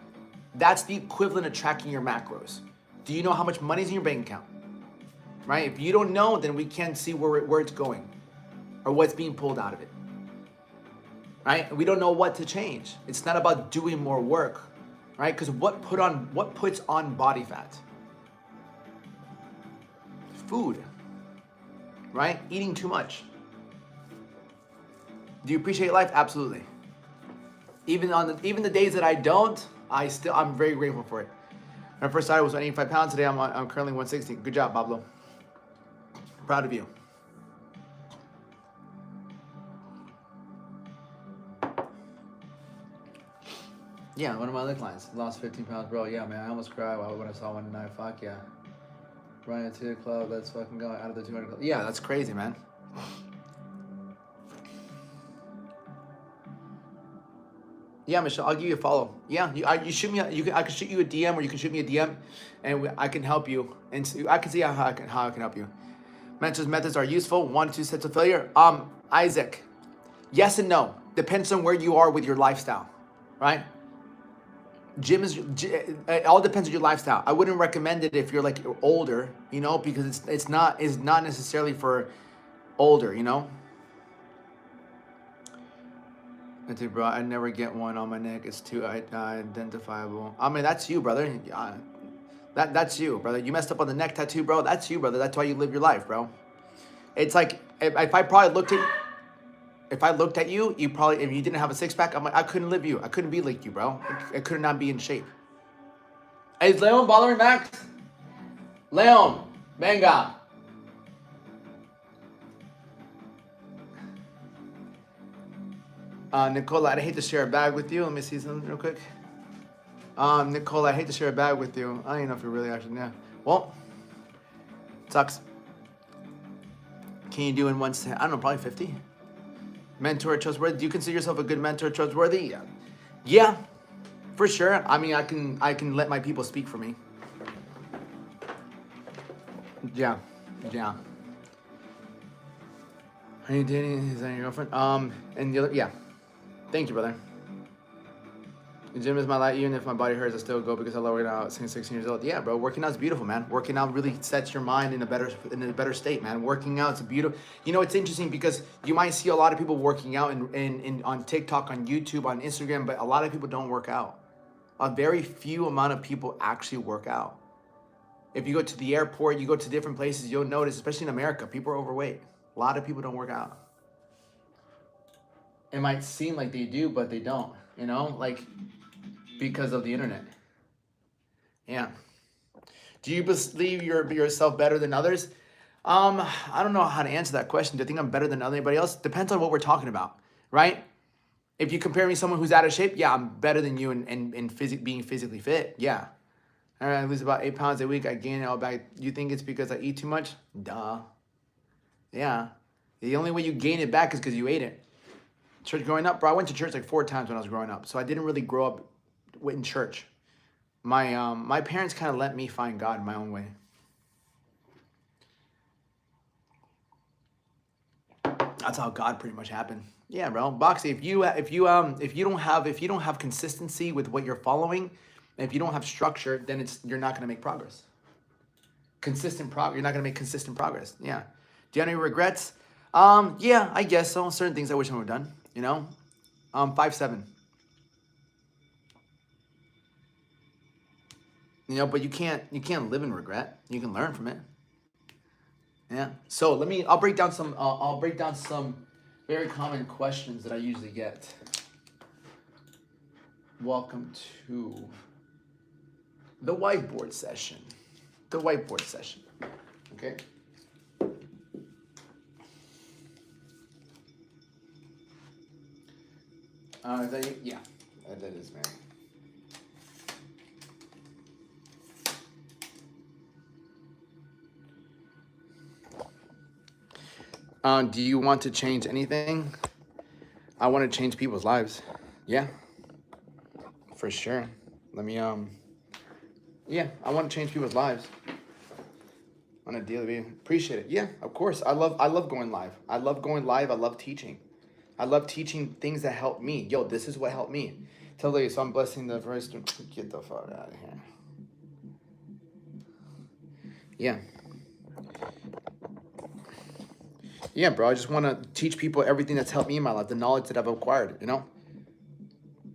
That's the equivalent of tracking your macros. Do you know how much money is in your bank account? Right? If you don't know, then we can't see where it's going or what's being pulled out of it. Right? We don't know what to change. It's not about doing more work, right? Because what puts on body fat? Food, right? Eating too much. Do you appreciate life? Absolutely. Even the days that I don't, I'm very grateful for it. When I first started, I was 185 pounds. Today, I'm currently 160. Good job, Pablo. Proud of you. Yeah, one of my other clients lost 15 pounds, bro. Yeah, man, I almost cried when I saw one tonight. Fuck yeah. Running to the club, let's fucking go out of the 200 club. Yeah, that's crazy, man. Yeah, Michelle, I'll give you a follow. Yeah, you shoot me. I can shoot you a DM, or you can shoot me a DM, and I can help you. And I can see how I can help you. Mentor's methods are useful. 1 to 2 sets of failure. Isaac, yes and no. Depends on where you are with your lifestyle, right? It all depends on your lifestyle. I wouldn't recommend it if you're like older, because it's not necessarily for older, I do, bro. I never get one on my neck. It's too identifiable. I mean, that's you, brother. That's you, brother. You messed up on the neck tattoo, bro. That's you, brother. That's why you live your life, bro. It's like if I looked at you, if you didn't have a six pack, I couldn't live you. I couldn't be like you, bro. I could not be in shape. Hey, is Leon bothering Max? Leon, venga. Nicola, I'd hate to share a bag with you. Let me see something real quick. Nicola, I hate to share a bag with you. I don't even know if you're really actually, yeah. Well, sucks. Can you do in one set? I don't know, probably 50. Mentor, trustworthy. Do you consider yourself a good mentor, trustworthy? Yeah, for sure. I mean, I can let my people speak for me. Yeah. Are you dating? Is that your girlfriend? And the other, yeah. Thank you, brother. The gym is my life. Even if my body hurts, I still go because I love working out since 16 years old. Yeah, bro. Working out is beautiful, man. Working out really sets your mind in a better state, man. Working out is beautiful. It's interesting because you might see a lot of people working out on TikTok, on YouTube, on Instagram, but a lot of people don't work out. A very few amount of people actually work out. If you go to the airport, you go to different places, you'll notice, especially in America, people are overweight. A lot of people don't work out. It might seem like they do, but they don't, because of the internet. Yeah. Do you believe yourself better than others? I don't know how to answer that question. Do I think I'm better than anybody else? Depends on what we're talking about, right? If you compare me to someone who's out of shape, yeah, I'm better than you in being physically fit. Yeah. All right, I lose about 8 pounds a week. I gain it all back. You think it's because I eat too much? Duh. Yeah. The only way you gain it back is because you ate it. Church growing up, bro, I went to church like 4 times when I was growing up. So I didn't really grow up in church. My parents kind of let me find God in my own way. That's how God pretty much happened. Yeah, bro. Boxy, if you don't have consistency with what you're following, if you don't have structure, then you're not gonna make progress. You're not gonna make consistent progress. Yeah. Do you have any regrets? Yeah, I guess so. Certain things I wish I would have done. 5'7". But you can't live in regret. You can learn from it. Yeah. So I'll break down some very common questions that I usually get. Welcome to the whiteboard session. Okay. Yeah, that is, man. Do you want to change anything? I want to change people's lives. Yeah, for sure. Yeah, I want to change people's lives on a daily basis. Appreciate it. Yeah, of course. I love going live. I love teaching. I love teaching things that help me. Yo, this is what helped me. Tell you, so I'm blessing the first. Get the fuck out of here. Yeah. Yeah, bro. I just want to teach people everything that's helped me in my life, the knowledge that I've acquired, you know?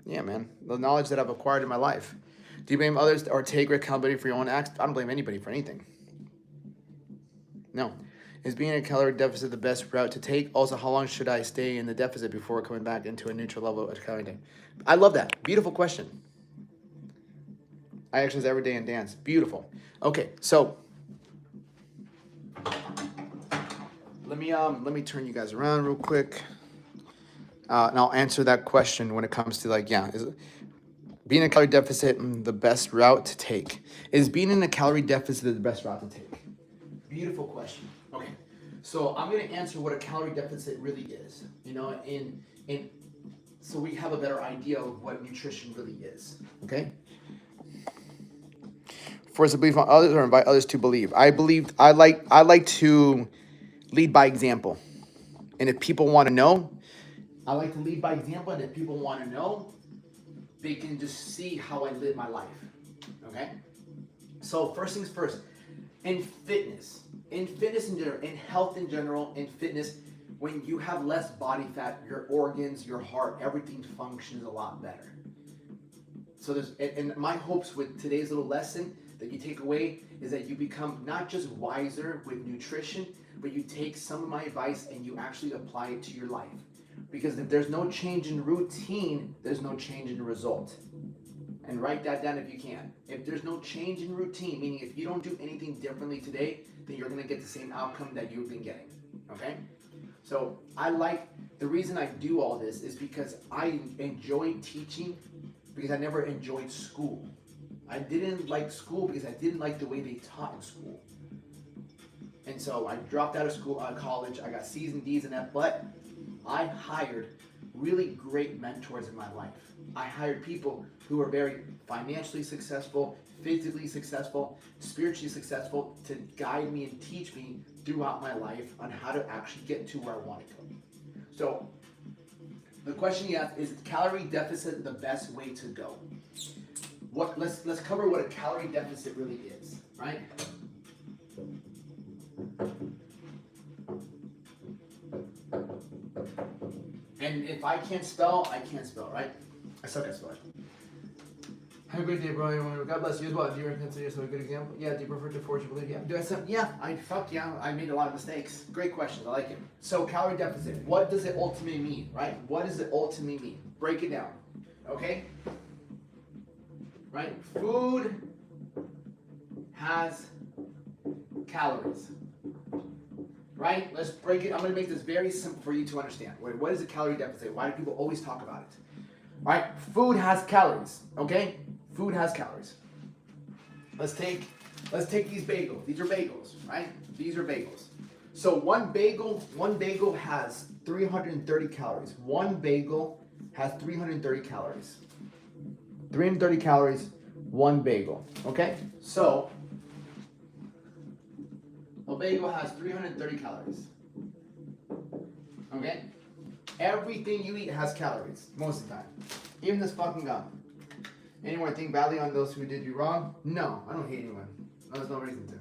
Yeah, man. The knowledge that I've acquired in my life. Do you blame others or take accountability for your own acts? I don't blame anybody for anything. No. Is being in a calorie deficit the best route to take? Also, how long should I stay in the deficit before coming back into a neutral level of calorie intake? I love that. Beautiful question. I exercise every day and dance. Beautiful. Okay, so let me turn you guys around real quick, and I'll answer that question when it comes to is being in a calorie deficit the best route to take? Is being in a calorie deficit the best route to take? Beautiful question. Okay, so I'm gonna answer what a calorie deficit really is. And so we have a better idea of what nutrition really is. Okay. Force a belief on others or invite others to believe. I like to lead by example. And if people want to know, I like to lead by example. And if people want to know, they can just see how I live my life. Okay? So first things first, in fitness in general, in health in general, in fitness, when you have less body fat, your organs, your heart, everything functions a lot better. So and my hopes with today's little lesson that you take away is that you become not just wiser with nutrition, but you take some of my advice and you actually apply it to your life. Because if there's no change in routine, there's no change in result. And write that down if you can. If there's no change in routine, meaning if you don't do anything differently today, then you're gonna get the same outcome that you've been getting, okay? So the reason I do all this is because I enjoy teaching, because I never enjoyed school. I didn't like school because I didn't like the way they taught in school. And so I dropped out of school, college, I got C's and D's and F, but I hired really great mentors in my life. I hired people who are very financially successful, physically successful, spiritually successful to guide me and teach me throughout my life on how to actually get to where I want to go. So the question you asked, is calorie deficit the best way to go? Let's cover what a calorie deficit really is, right? And if I can't spell, I can't spell, right? I suck at spelling. Have a great day, bro. God bless you as well. Do you consider yourself a good example? Yeah. Do you prefer to force your belief? Yeah. Do I say? Yeah. I made a lot of mistakes. Great questions. I like it. So calorie deficit. What does it ultimately mean, right? What does it ultimately mean? Break it down. Okay. Right. Food has calories. Right? Let's break it. I'm going to make this very simple for you to understand. What is a calorie deficit? Why do people always talk about it? Right? Food has calories. Okay? Food has calories. Let's take these bagels. These are bagels, right? These are bagels. So one bagel has 330 calories. One bagel has 330 calories. 330 calories, one bagel. Okay? So a bagel has 330 calories. Okay? Everything you eat has calories, most of the time. Even this fucking gum. Anyone think badly on those who did you wrong? No, I don't hate anyone. There's no reason to.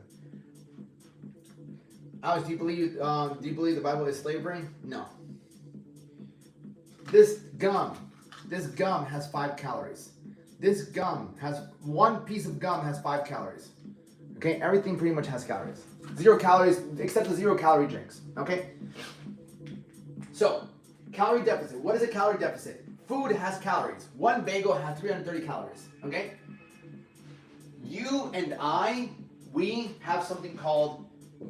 Alex, do you believe the Bible is slavery? No. This gum has 5 calories. One piece of gum has 5 calories. Okay, everything pretty much has calories. 0 calories, except the 0-calorie drinks. Okay? So, calorie deficit. What is a calorie deficit? Food has calories. One bagel has 330 calories. Okay? You and I, we have something called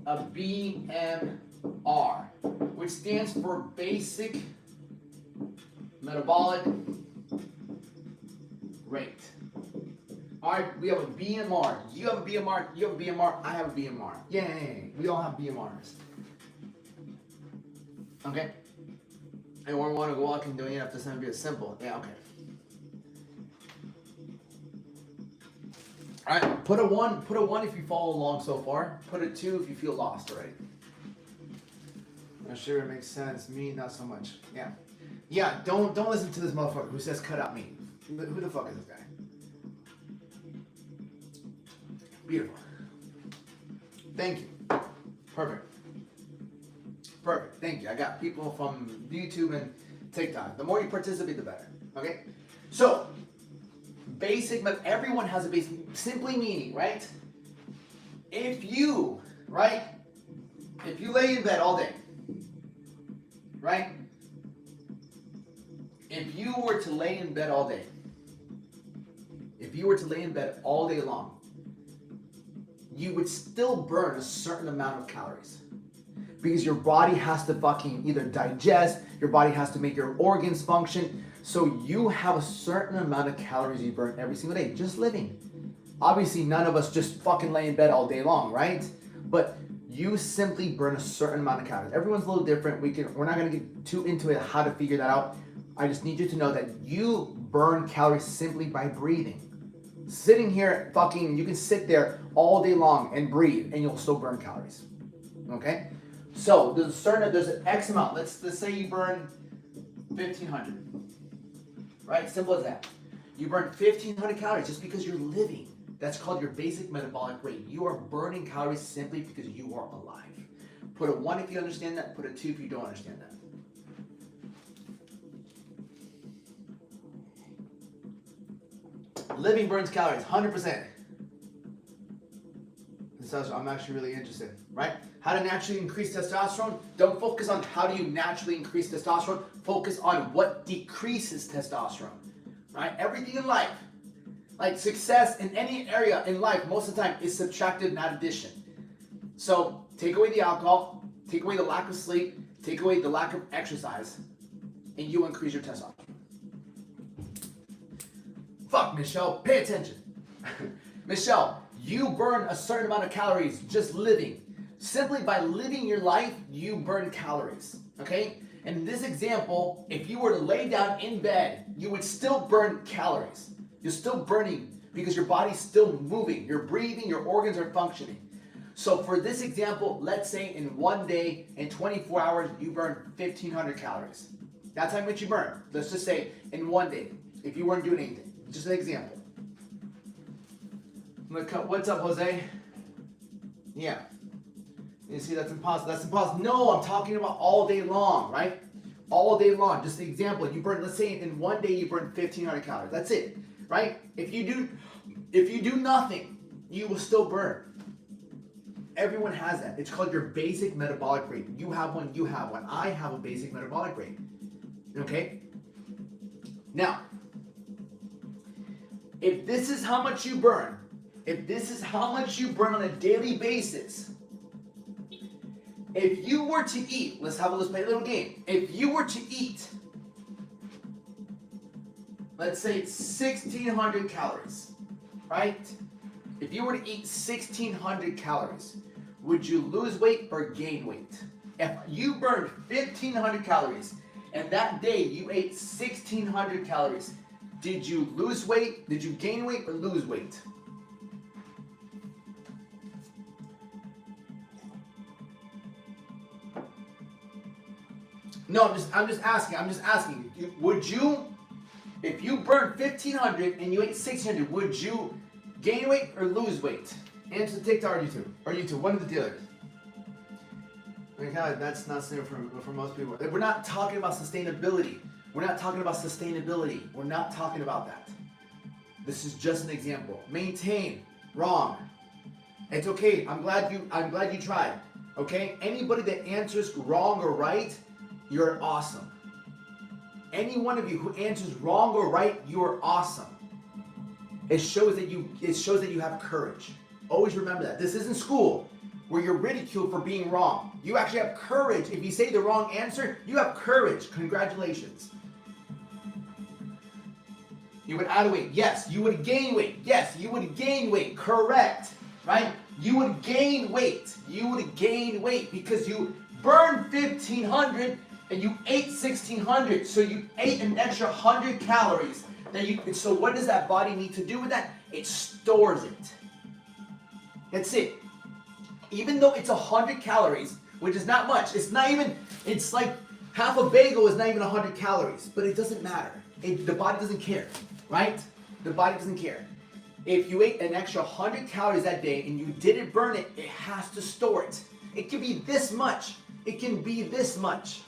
a BMR, which stands for basic metabolic rate. Alright, we have a BMR. You have a BMR, you have a BMR, I have a BMR. Yay! We all have BMRs. Okay? And we want to go out and do it after something be simple. Yeah, okay. Alright, put a one if you follow along so far. Put a 2 if you feel lost already. I'm sure it makes sense. Me, not so much. Yeah. Yeah, don't listen to this motherfucker who says cut out meat. Who the fuck is this guy? Beautiful. Thank you. Perfect. Perfect. Thank you. I got people from YouTube and TikTok. The more you participate, the better. Okay? So, basic, but everyone has a basic, simply meaning, right? If you, right? If you lay in bed all day, right? If you were to lay in bed all day, if you were to lay in bed all day long, you would still burn a certain amount of calories. Because your body has to fucking either digest, your body has to make your organs function. So you have a certain amount of calories you burn every single day, just living. Obviously, none of us just fucking lay in bed all day long, right? But you simply burn a certain amount of calories. Everyone's a little different. We're not gonna get too into it, how to figure that out. I just need you to know that you burn calories simply by breathing. Sitting here, you can sit there all day long and breathe, and you'll still burn calories. Okay? So there's an X amount. Let's say you burn 1,500. Right? Simple as that. You burn 1,500 calories just because you're living. That's called your basic metabolic rate. You are burning calories simply because you are alive. Put a 1 if you understand that. Put a 2 if you don't understand that. Living burns calories, 100%. I'm actually really interested, right? How to naturally increase testosterone. Don't focus on how do you naturally increase testosterone. Focus on what decreases testosterone, right? Everything in life, like success in any area in life, most of the time is subtractive, not addition. So take away the alcohol, take away the lack of sleep, take away the lack of exercise, and you increase your testosterone. Fuck, Michelle, pay attention. Michelle, you burn a certain amount of calories just living. Simply by living your life, you burn calories, okay? And in this example, if you were to lay down in bed, you would still burn calories. You're still burning because your body's still moving. You're breathing, your organs are functioning. So for this example, let's say in one day, in 24 hours, you burn 1,500 calories. That's how much you burn. Let's just say in one day, if you weren't doing anything. Just an example. What's up, Jose? Yeah. You see, that's impossible. That's impossible. No, I'm talking about all day long, right? All day long. Just an example. You burn, let's say in one day you burn 1,500 calories. That's it, right? If you do nothing, you will still burn. Everyone has that. It's called your basic metabolic rate. You have one, you have one. I have a basic metabolic rate. Okay? Now, if this is how much you burn, if this is how much you burn on a daily basis, if you were to eat, let's play a little game. If you were to eat, let's say 1,600 calories, right? If you were to eat 1,600 calories, would you lose weight or gain weight? If you burned 1,500 calories and that day you ate 1,600 calories, did you lose weight? Did you gain weight or lose weight? No, I'm just asking. Would you, if you burned 1,500 and you ate 1,600, would you gain weight or lose weight? Answer the TikTok or YouTube. Or YouTube, one of the dealers. God, that's not safe for most people. We're not talking about sustainability. We're not talking about sustainability. We're not talking about that. This is just an example. Maintain. Wrong. It's okay. I'm glad you tried. Okay? Anybody that answers wrong or right, you're awesome. Any one of you who answers wrong or right, you are awesome. It shows that you have courage. Always remember that. This isn't school where you're ridiculed for being wrong. You actually have courage. If you say the wrong answer, you have courage. Congratulations. You would add weight. Yes. You would gain weight. Yes. You would gain weight. Correct. Right? You would gain weight. You would gain weight because you burned 1,500 and you ate 1,600. So you ate an extra 100 calories. So what does that body need to do with that? It stores it. That's it. Even though it's 100 calories, which is not much, it's like Half a bagel is not even 100 calories, but it doesn't matter. The body doesn't care, right? The body doesn't care. If you ate an extra 100 calories that day and you didn't burn it, it has to store it. It can be this much. It can be this much.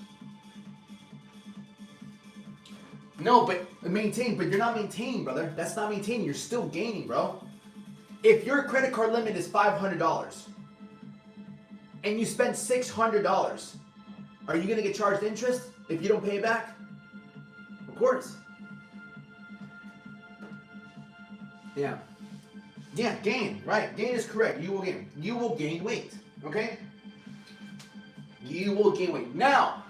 No, but maintain, but you're not maintaining, brother. That's not maintaining. You're still gaining, bro. If your credit card limit is $500 and you spend $600, are you going to get charged interest if you don't pay it back? Of course. Yeah. Yeah, gain. Right. Gain is correct. You will gain. You will gain weight. Okay? You will gain weight. Now.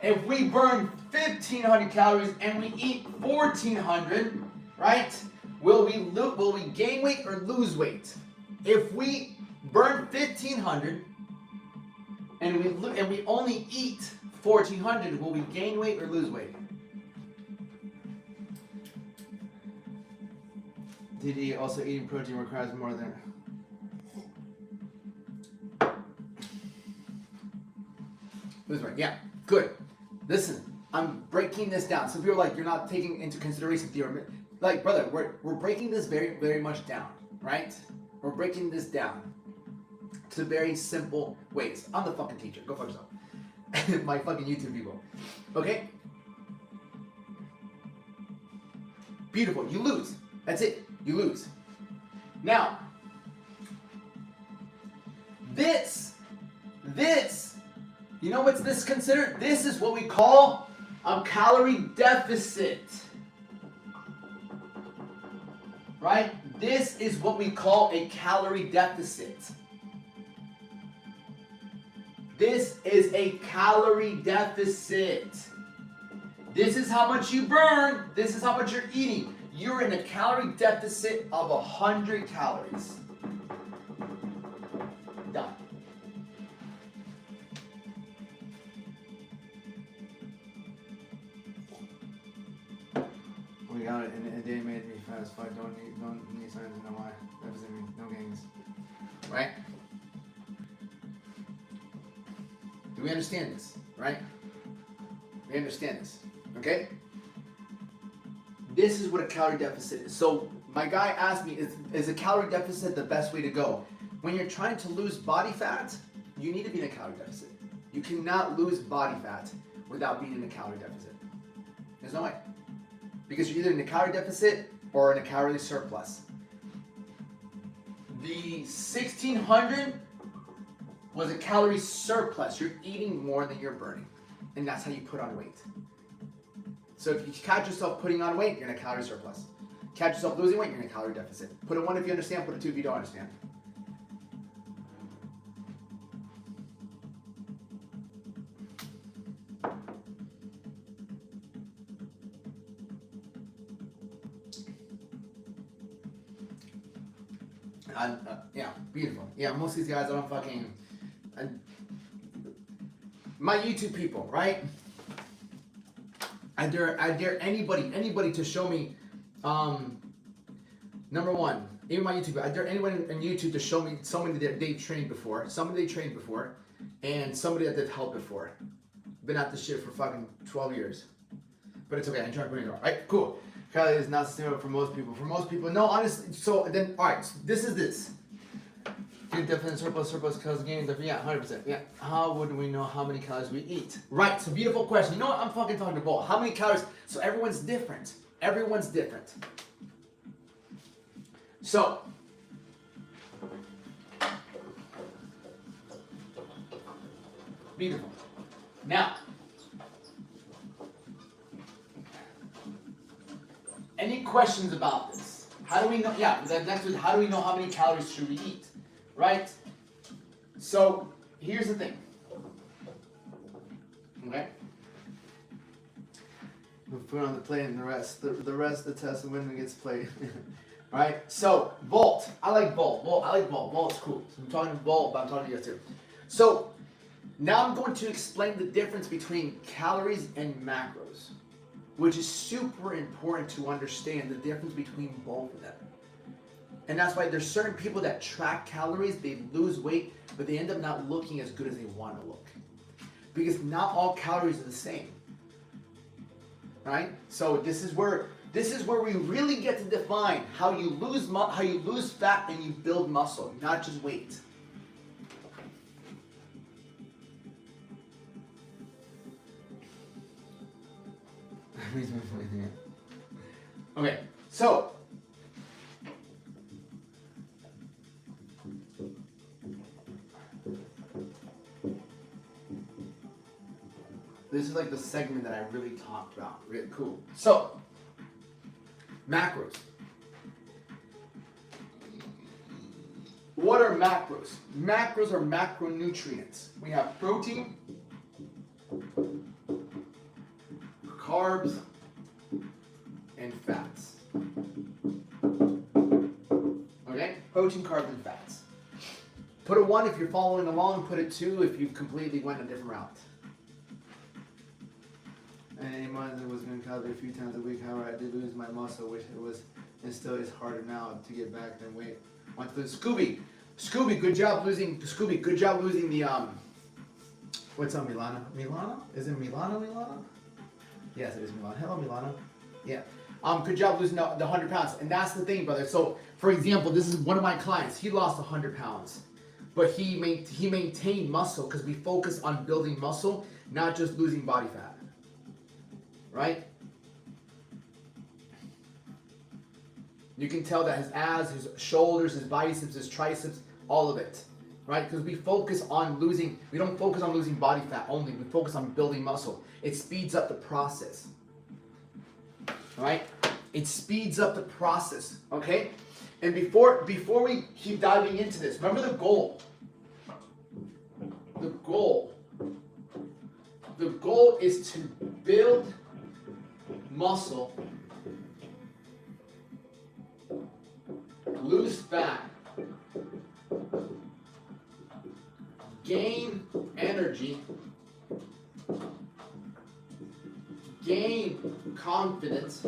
If we burn 1,500 calories and we eat 1,400, right? Will we gain weight or lose weight? If we burn 1,500 and we only eat 1,400, will we gain weight or lose weight? DD, also eating protein requires more than... Lose weight, yeah, good. Listen, I'm breaking this down. Some people are like, you're not taking into consideration theory. Like, brother, we're breaking this very, very much down, right? We're breaking this down to very simple ways. I'm the fucking teacher. Go fuck yourself. My fucking YouTube people. Okay? Beautiful. You lose. That's it. You lose. Now, this, you know what's this considered? This is what we call a calorie deficit. Right? This is what we call a calorie deficit. This is a calorie deficit. This is how much you burn. This is how much you're eating. You're in a calorie deficit of 100 calories. Done. We got it, and they made me fast. But don't need signs to know why. Deficit means no gains. Right? Do we understand this? Right? We understand this. Okay? This is what a calorie deficit is. So my guy asked me, is a calorie deficit the best way to go? When you're trying to lose body fat, you need to be in a calorie deficit. You cannot lose body fat without being in a calorie deficit. There's no way. Because you're either in a calorie deficit or in a calorie surplus. The 1,600 was a calorie surplus. You're eating more than you're burning. And that's how you put on weight. So if you catch yourself putting on weight, you're in a calorie surplus. Catch yourself losing weight, you're in a calorie deficit. Put a 1 if you understand, put a 2 if you don't understand. Yeah, beautiful. Yeah, most of these guys don't fucking... my YouTube people, right? I dare anybody to show me, number one, even my YouTube, I dare anyone on YouTube to show me somebody that they've trained before, and somebody that they've helped before. Been at this shit for fucking 12 years. But it's okay, I'm trying to bring it on. Alright, cool. Calorie is not sustainable for most people. For most people, no, honestly, so then, alright, so this is this. Definite surplus calories gain, yeah, 100%. Yeah. How would we know how many calories we eat? Right, so beautiful question. You know what? I'm fucking talking about how many calories. So everyone's different. Everyone's different. So, beautiful. Now, any questions about this? How do we know? Yeah, the next one, how do we know how many calories should we eat? Right? So, here's the thing. Okay? We'll put on the plate and the rest the test and when it gets played. Right? So, Volt. I like Volt. I like Volt. Volt's cool. So I'm talking to Volt, but I'm talking to you too. So, now I'm going to explain the difference between calories and macros, which is super important to understand the difference between both of them. And that's why there's certain people that track calories, they lose weight, but they end up not looking as good as they want to look. Because not all calories are the same. Right? So this is where we really get to define how you lose fat and you build muscle, not just weight. Okay, so this is like the segment that I really talked about. Really cool. So, macros. What are macros? Macros are macronutrients. We have protein, carbs, and fats. Okay? Protein, carbs, and fats. Put a 1 if you're following along, put a 2 if you completely went a different route. And I was going to calorie a few times a week. However, I did lose my muscle, which it was and still is harder now to get back than weight. Want to Scooby, good job losing the what's up, Milana? Milana? Is it Milana? Yes, it is Milana. Hello, Milana. Yeah. Good job losing the 100 pounds. And that's the thing, brother. So, for example, this is one of my clients. He lost 100 pounds. But he maintained muscle because we focus on building muscle, not just losing body fat. Right? You can tell that his abs, his shoulders, his biceps, his triceps, all of it. Right? Because we don't focus on losing body fat only. We focus on building muscle. It speeds up the process. Right? It speeds up the process. Okay? And before we keep diving into this, remember the goal. The goal is to build muscle, lose fat, gain energy, gain confidence,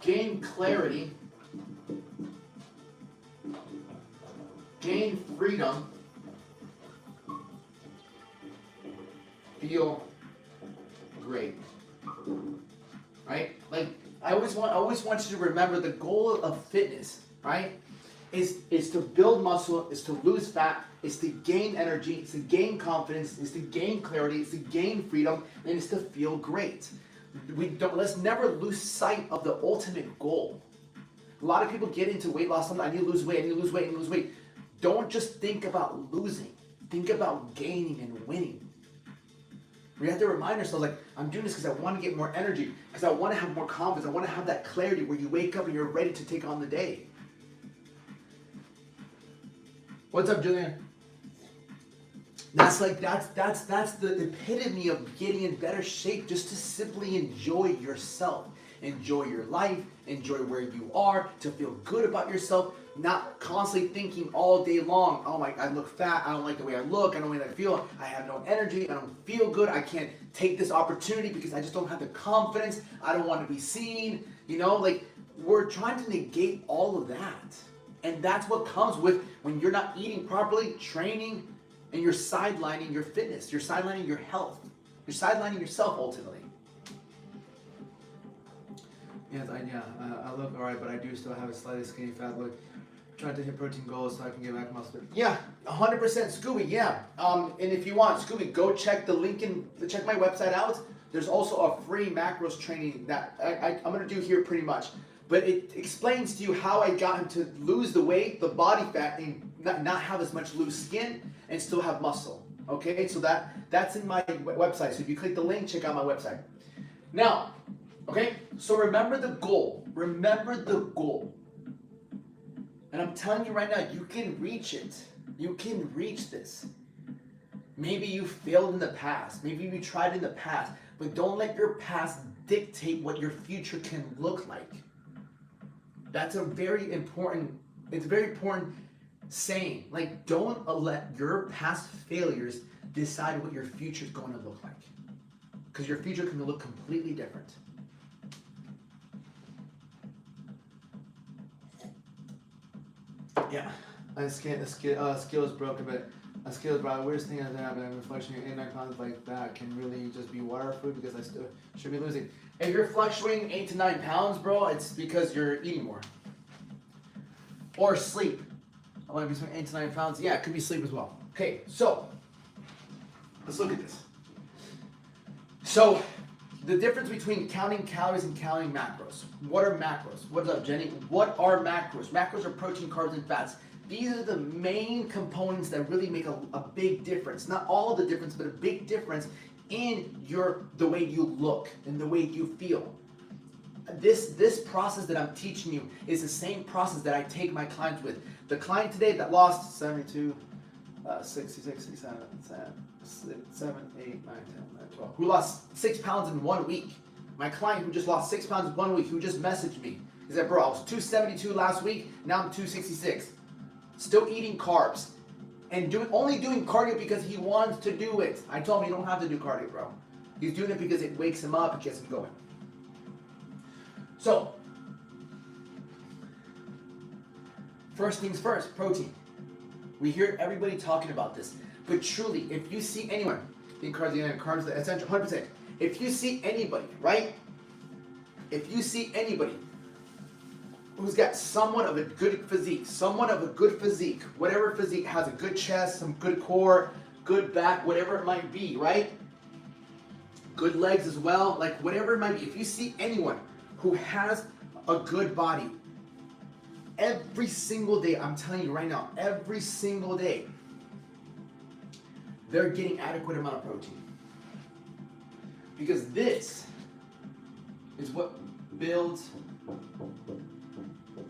gain clarity, gain freedom, feel great. Right? Like I always want you to remember the goal of fitness, right? Is to build muscle, is to lose fat, is to gain energy, is to gain confidence, is to gain clarity, is to gain freedom, and is to feel great. Let's never lose sight of the ultimate goal. A lot of people get into weight loss. I need to lose weight, I need to lose weight, I need to lose weight. Don't just think about losing. Think about gaining and winning. We have to remind ourselves, like, I'm doing this because I want to get more energy, because I want to have more confidence, I want to have that clarity where you wake up and you're ready to take on the day. What's up, Julian? That's the epitome of getting in better shape, just to simply enjoy yourself, enjoy your life, enjoy where you are, to feel good about yourself, not constantly thinking all day long, oh my, I look fat, I don't like the way I look, I don't like the way I feel, I have no energy, I don't feel good, I can't take this opportunity because I just don't have the confidence, I don't want to be seen, like we're trying to negate all of that. And that's what comes with when you're not eating properly, training, and you're sidelining your fitness, you're sidelining your health, you're sidelining yourself ultimately. Yes, I look alright, but I do still have a slightly skinny fat look. Trying to hit protein goals so I can get back muscle. Yeah, 100% Scooby, yeah. And if you want, Scooby, go check the link check my website out. There's also a free macros training that I'm going to do here pretty much. But it explains to you how I got him to lose the weight, the body fat, and not have as much loose skin and still have muscle. Okay, so that's in my website. So if you click the link, check out my website. Now, okay, so remember the goal. Remember the goal. And I'm telling you right now, you can reach it. You can reach this. Maybe you failed in the past. Maybe you tried in the past. But don't let your past dictate what your future can look like. That's a very important saying. Like, don't let your past failures decide what your future is going to look like. Because your future can look completely different. Yeah. Skill is broken, but a skill is broken. Weirdest thing I've happened, I'm fluctuating 8 9 pounds like that can really just be water or food because I still should be losing. If you're fluctuating 8 to 9 pounds, bro, it's because you're eating more. Or sleep. I want to be between 8 to 9 pounds. Yeah, it could be sleep as well. Okay, so let's look at this. So the difference between counting calories and counting macros. What are macros? What's up, Jenny? What are macros? Macros are protein, carbs, and fats. These are the main components that really make a big difference. Not all of the difference, but a big difference in the way you look and the way you feel. This process that I'm teaching you is the same process that I take my clients with. The client today that lost 72, 66, 67, 7, 8, 9, 10, 12, who lost 6 pounds in 1 week. My client who just lost 6 pounds in 1 week, who just messaged me. He said, bro, I was 272 last week, now I'm 266. Still eating carbs and only doing cardio because he wants to do it. I told him you don't have to do cardio, bro. He's doing it because it wakes him up and gets him going. So, first things first, protein. We hear everybody talking about this, but truly, if you see anyone, carbs are essential, 100%. If you see anybody, right? If you see anybody who's got somewhat of a good physique, whatever physique, has a good chest, some good core, good back, whatever it might be, right? Good legs as well, like whatever it might be. If you see anyone who has a good body, every single day, I'm telling you right now, every single day, they're getting adequate amount of protein. Because this is what builds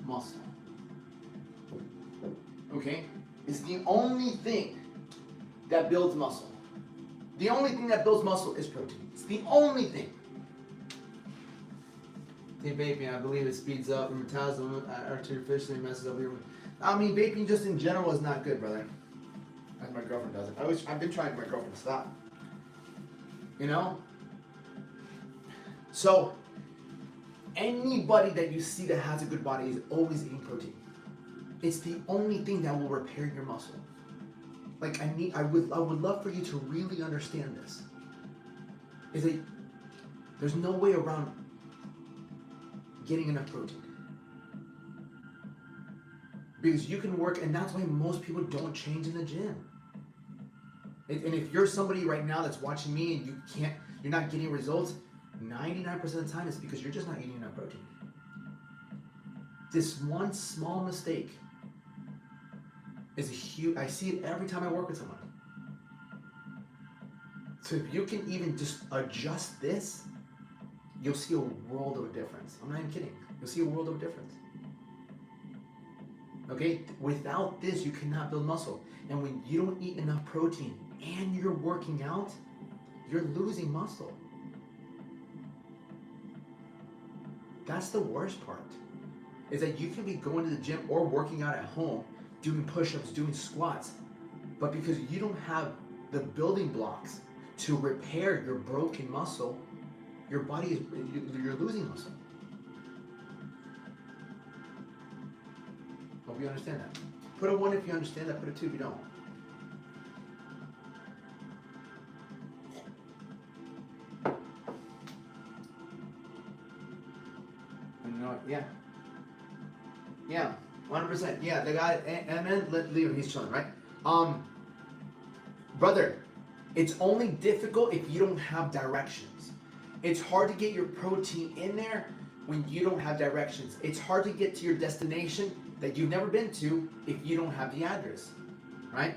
muscle. Okay? It's the only thing that builds muscle. The only thing that builds muscle is protein. It's the only thing. Vaping, I believe it speeds up your metabolism, artificially messes up your. I mean, vaping just in general is not good, brother. As my girlfriend does it. I've been trying to get my girlfriend to stop. You know? So, anybody that you see that has a good body is always eating protein. It's the only thing that will repair your muscle. Like I would love for you to really understand this. Is that there's no way around getting enough protein. Because you can work, and that's why most people don't change in the gym. And if you're somebody right now that's watching me and you're not getting results, 99% of the time it's because you're just not eating enough protein. This one small mistake is huge. I see it every time I work with someone. So if you can even just adjust this, you'll see a world of a difference. I'm not even kidding. You'll see a world of a difference. Okay? Without this, you cannot build muscle. And when you don't eat enough protein and you're working out, you're losing muscle. That's the worst part. Is that you can be going to the gym or working out at home, doing push-ups, doing squats, but because you don't have the building blocks to repair your broken muscle, your body you're losing muscle. Hope you understand that. Put a 1 if you understand that, put a 2 if you don't. Yeah, 100%. Yeah, the guy, and then leave him, he's chilling, right? Brother, it's only difficult if you don't have directions. It's hard to get your protein in there when you don't have directions. It's hard to get to your destination that you've never been to if you don't have the address, right?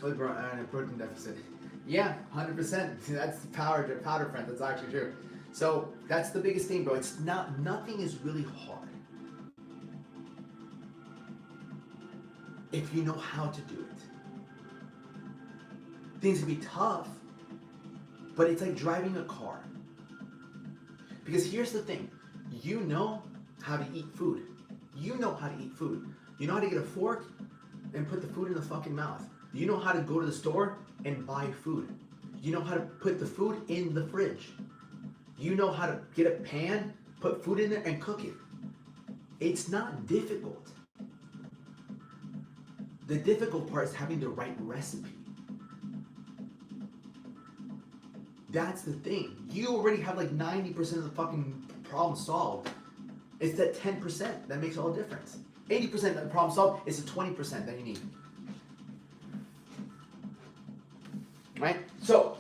Oh, bro, I'm in a protein deficit. Yeah, 100%. That's the powder friend. That's actually true. So that's the biggest thing, bro. Nothing is really hard if you know how to do it. Things can be tough, but it's like driving a car. Because here's the thing, you know how to eat food. You know how to eat food. You know how to get a fork and put the food in the fucking mouth. You know how to go to the store and buy food. You know how to put the food in the fridge. You know how to get a pan, put food in there and cook it. It's not difficult. The difficult part is having the right recipe. That's the thing. You already have like 90% of the fucking problem solved. It's that 10% that makes all the difference. 80% of the problem solved is the 20% that you need. Right? So,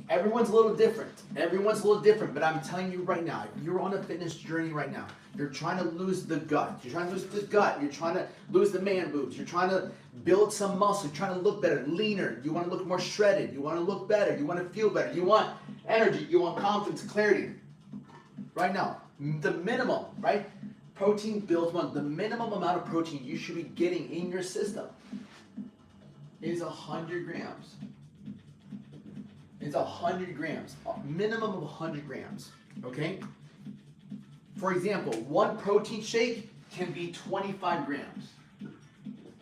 everyone's a little different. Everyone's a little different, but I'm telling you right now, if you're on a fitness journey right now, you're trying to lose the gut, you're trying to lose the gut, you're trying to lose the man boobs, you're trying to build some muscle, you're trying to look better, leaner, you want to look more shredded, you want to look better, you want to feel better, you want energy, you want confidence, clarity. Right now, the minimum, right? Protein builds one. The minimum amount of protein you should be getting in your system is 100 grams. It's 100 grams, a minimum of 100 grams, okay? For example, one protein shake can be 25 grams,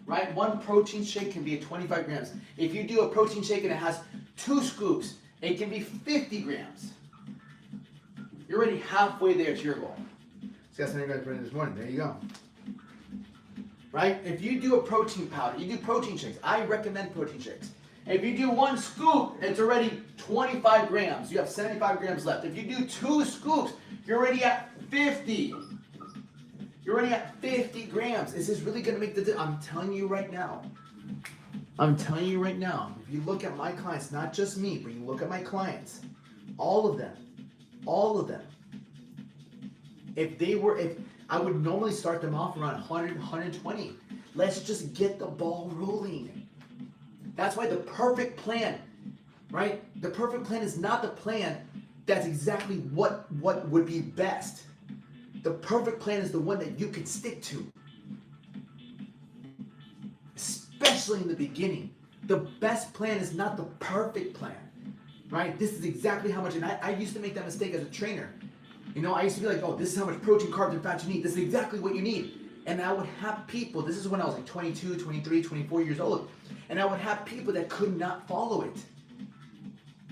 right? One protein shake can be at 25 grams. If you do a protein shake and it has 2 scoops, it can be 50 grams. You're already halfway there to your goal. So that's what you guys put in this morning. There you go. Right? If you do a protein powder, you do protein shakes. I recommend protein shakes. If you do 1 scoop, it's already 25 grams. You have 75 grams left. If you do 2 scoops, you're already at 50. You're already at 50 grams. Is this really going to make the difference? I'm telling you right now. I'm telling you right now. If you look at my clients, not just me, but you look at my clients, all of them, if I would normally start them off around 100, 120. Let's just get the ball rolling. That's why the perfect plan, right? The perfect plan is not the plan that's exactly what would be best. The perfect plan is the one that you can stick to. Especially in the beginning. The best plan is not the perfect plan, right? This is exactly how much, and I used to make that mistake as a trainer. You know, I used to be like, oh, this is how much protein, carbs, and fat you need. This is exactly what you need. And I would have people, this is when I was like 22, 23, 24 years old, and I would have people that could not follow it,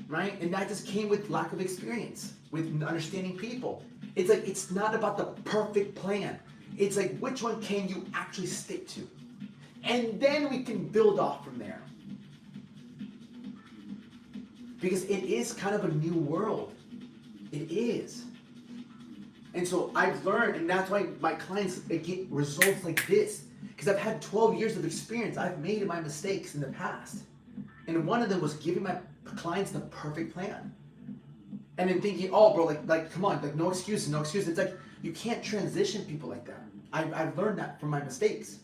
right? And that just came with lack of experience, with understanding people. It's like, it's not about the perfect plan. It's like, which one can you actually stick to? And then we can build off from there. Because it is kind of a new world. It is. And so I've learned, and that's why my clients get results like this. Because I've had 12 years of experience. I've made my mistakes in the past. And one of them was giving my clients the perfect plan. And then thinking, oh bro, like come on, like no excuses, no excuses. It's like, you can't transition people like that. I've learned that from my mistakes.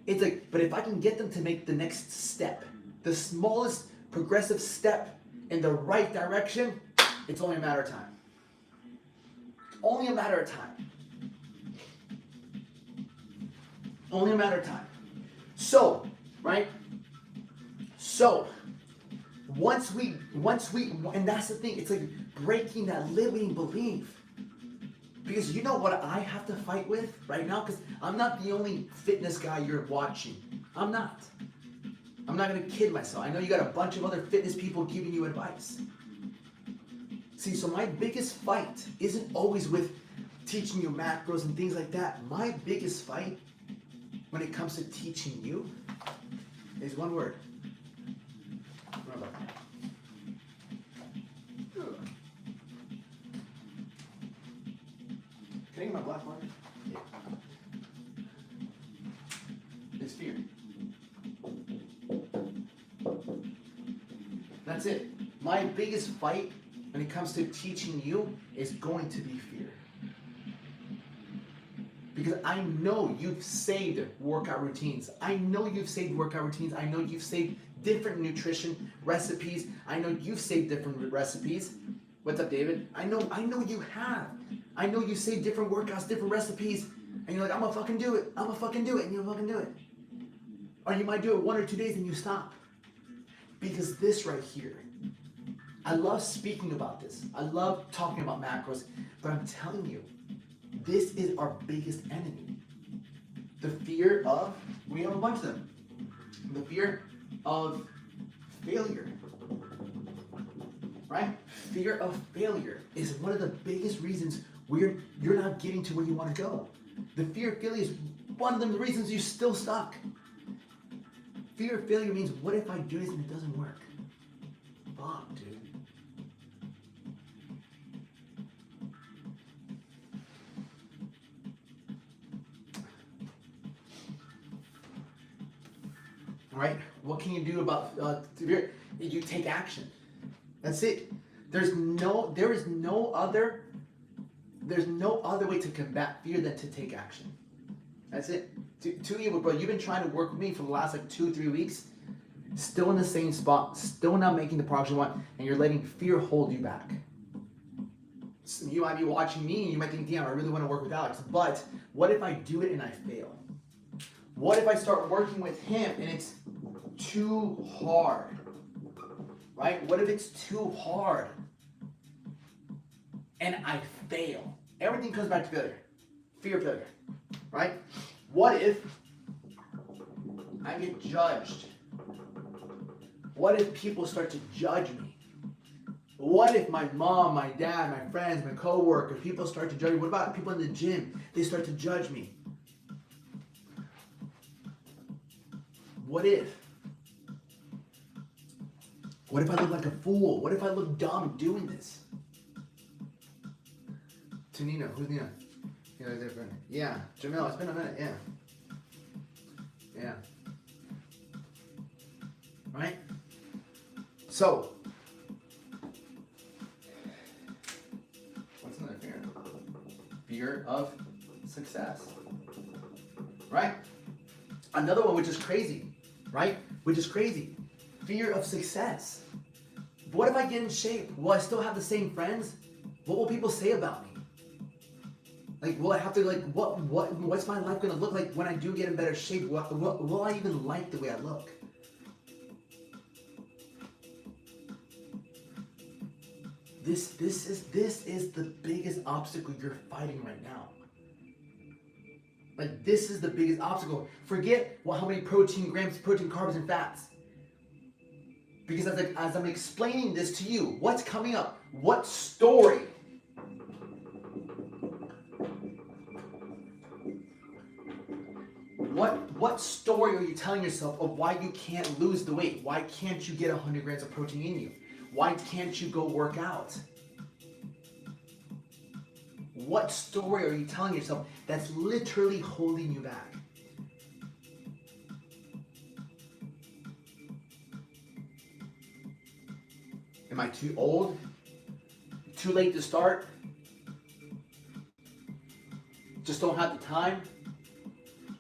It's like, but if I can get them to make the next step, the smallest progressive step in the right direction, it's only a matter of time. Only a matter of time. Only a matter of time. So, right? So, once we, and that's the thing, it's like breaking that limiting belief. Because you know what I have to fight with right now? Because I'm not the only fitness guy you're watching. I'm not going to kid myself. I know you got a bunch of other fitness people giving you advice. See, so my biggest fight isn't always with teaching you macros and things like that. My biggest fight when it comes to teaching you is one word. Remember. Can I get my black marker? Yeah. It's fear. That's it. My biggest fight when it comes to teaching you is going to be fear. Because I know you've saved workout routines. I know you've saved workout routines. I know you've saved different nutrition recipes. I know you've saved different recipes. What's up, David? I know you have. I know you saved different workouts, different recipes. And you're like, I'm gonna fucking do it. I'm gonna fucking do it. And you'll fucking do it. Or you might do it 1 or 2 days and you stop. Because this right here, I love speaking about this. I love talking about macros, but I'm telling you, this is our biggest enemy. The fear of, we have a bunch of them. The fear of failure, right? Fear of failure is one of the biggest reasons you're not getting to where you want to go. The fear of failure is one of the reasons you're still stuck. Fear of failure means, what if I do this and it doesn't work? Fuck, dude. Right? What can you do about fear? You take action. That's it. There's no other way to combat fear than to take action. That's it. Too evil, bro. You've been trying to work with me for the last like 2-3 weeks, still in the same spot, still not making the progress you want, and you're letting fear hold you back. So you might be watching me and you might think, damn, I really want to work with Alex, but what if I do it and I fail? What if I start working with him and it's too hard? Right? What if it's too hard and I fail? Everything comes back to failure. Fear of failure. Right? What if I get judged? What if people start to judge me? What if my mom, my dad, my friends, my coworkers, people start to judge me? What about people in the gym? They start to judge me. What if? What if I look like a fool? What if I look dumb doing this? To Nina. Who's Nina? Yeah, different. Yeah. Jamil, it's been a minute. Yeah. Yeah. Right? So, what's another fear? Fear of success. Right? Another one which is crazy. Right? Which is crazy. Fear of success. What if I get in shape? Will I still have the same friends? What will people say about me? Like, will I have to, like, what's my life gonna look like when I do get in better shape? Will I even like the way I look? This is the biggest obstacle you're fighting right now. Like, this is the biggest obstacle. Forget how many protein, carbs, and fats. Because as I'm explaining this to you, what's coming up? What story? What story are you telling yourself of why you can't lose the weight? Why can't you get 100 grams of protein in you? Why can't you go work out? What story are you telling yourself that's literally holding you back? Am I too old? Too late to start? Just don't have the time?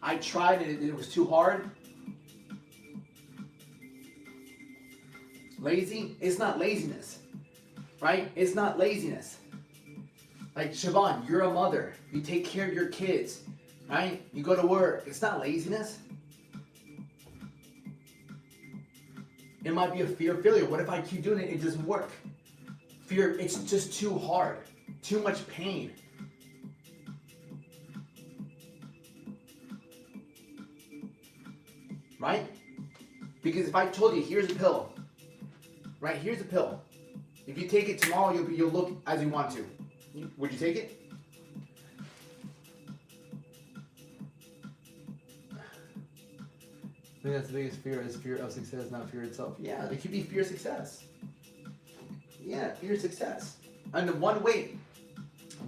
I tried and it was too hard? Lazy? It's not laziness, right? It's not laziness. Like, Siobhan, you're a mother. You take care of your kids, right? You go to work. It's not laziness. It might be a fear of failure. What if I keep doing it, it doesn't work? Fear, it's just too hard. Too much pain. Right? Because if I told you, here's a pill. Right, here's a pill. If you take it tomorrow, you'll look as you want to. Would you take it? I think that's the biggest fear, is fear of success, not fear itself. Yeah, it could be fear of success. Yeah, fear of success. And the one way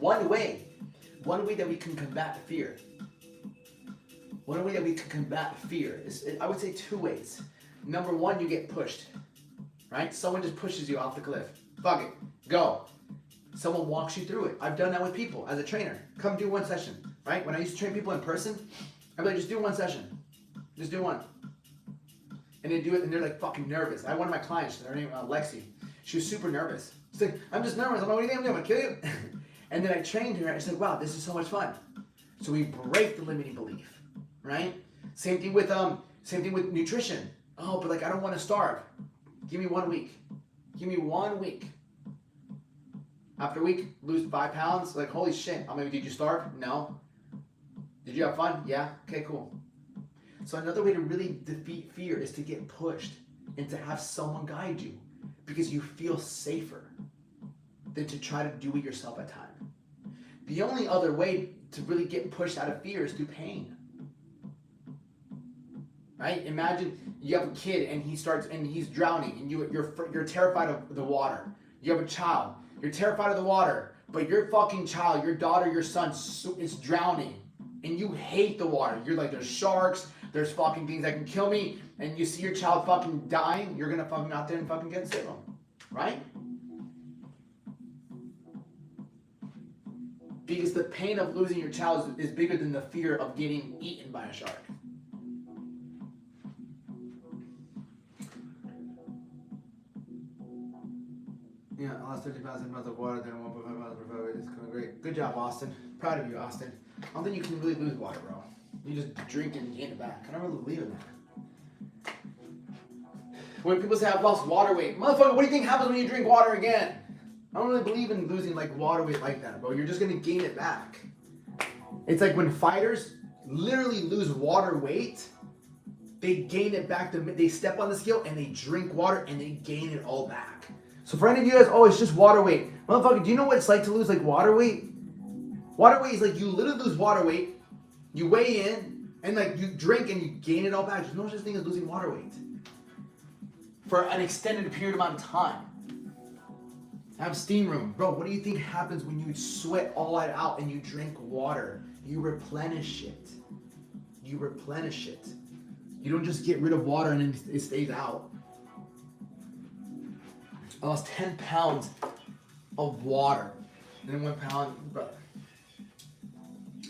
that we can combat fear. One way that we can combat fear is, I would say, 2 ways. Number 1, you get pushed. Right? Someone just pushes you off the cliff. Fuck it. Go. Someone walks you through it. I've done that with people as a trainer. Come do 1 session. Right? When I used to train people in person, I'd be like, just do 1 session. Just do 1. And they do it and they're like fucking nervous. I had one of my clients, her name Lexi. She was super nervous. She's like, I'm just nervous. I'm like, what do you think I'm doing? I'm gonna kill you. And then I trained her and I said, wow, this is so much fun. So we break the limiting belief. Right? Same thing with nutrition. Oh, but like, I don't want to starve. Give me 1 week. Give me 1 week. After a week, lose 5 pounds. Like, holy shit. I'm like, did you starve? No. Did you have fun? Yeah. Okay, cool. So another way to really defeat fear is to get pushed and to have someone guide you, because you feel safer than to try to do it yourself at times. The only other way to really get pushed out of fear is through pain. right? Imagine you have a kid and he's drowning, and you're terrified of the water. You have a child, you're terrified of the water, but your fucking child, your daughter, your son is drowning, and you hate the water. You're like, there's sharks, there's fucking things that can kill me, and you see your child fucking dying, you're gonna fucking out there and fucking get and save them, right? Because the pain of losing your child is bigger than the fear of getting eaten by a shark. Yeah, I lost 30 pounds in a month of water, then 1.5 pounds per weight. It's going great. Good job, Austin. Proud of you, Austin. I don't think you can really lose water, bro. You just drink and gain it back. I don't really believe in that. When people say I've lost water weight, motherfucker, what do you think happens when you drink water again? I don't really believe in losing like water weight like that, bro. You're just gonna gain it back. It's like when fighters literally lose water weight, they gain it back. They step on the scale and they drink water and they gain it all back. So for any of you guys, oh, it's just water weight. Motherfucker, do you know what it's like to lose like water weight? Water weight is like you literally lose water weight, you weigh in, and like you drink and you gain it all back. There's no such thing as losing water weight for an extended period amount of time. Have steam room. Bro, what do you think happens when you sweat all that out and you drink water? You replenish it. You replenish it. You don't just get rid of water and then it stays out. I lost 10 pounds of water. And then 1 pound, brother.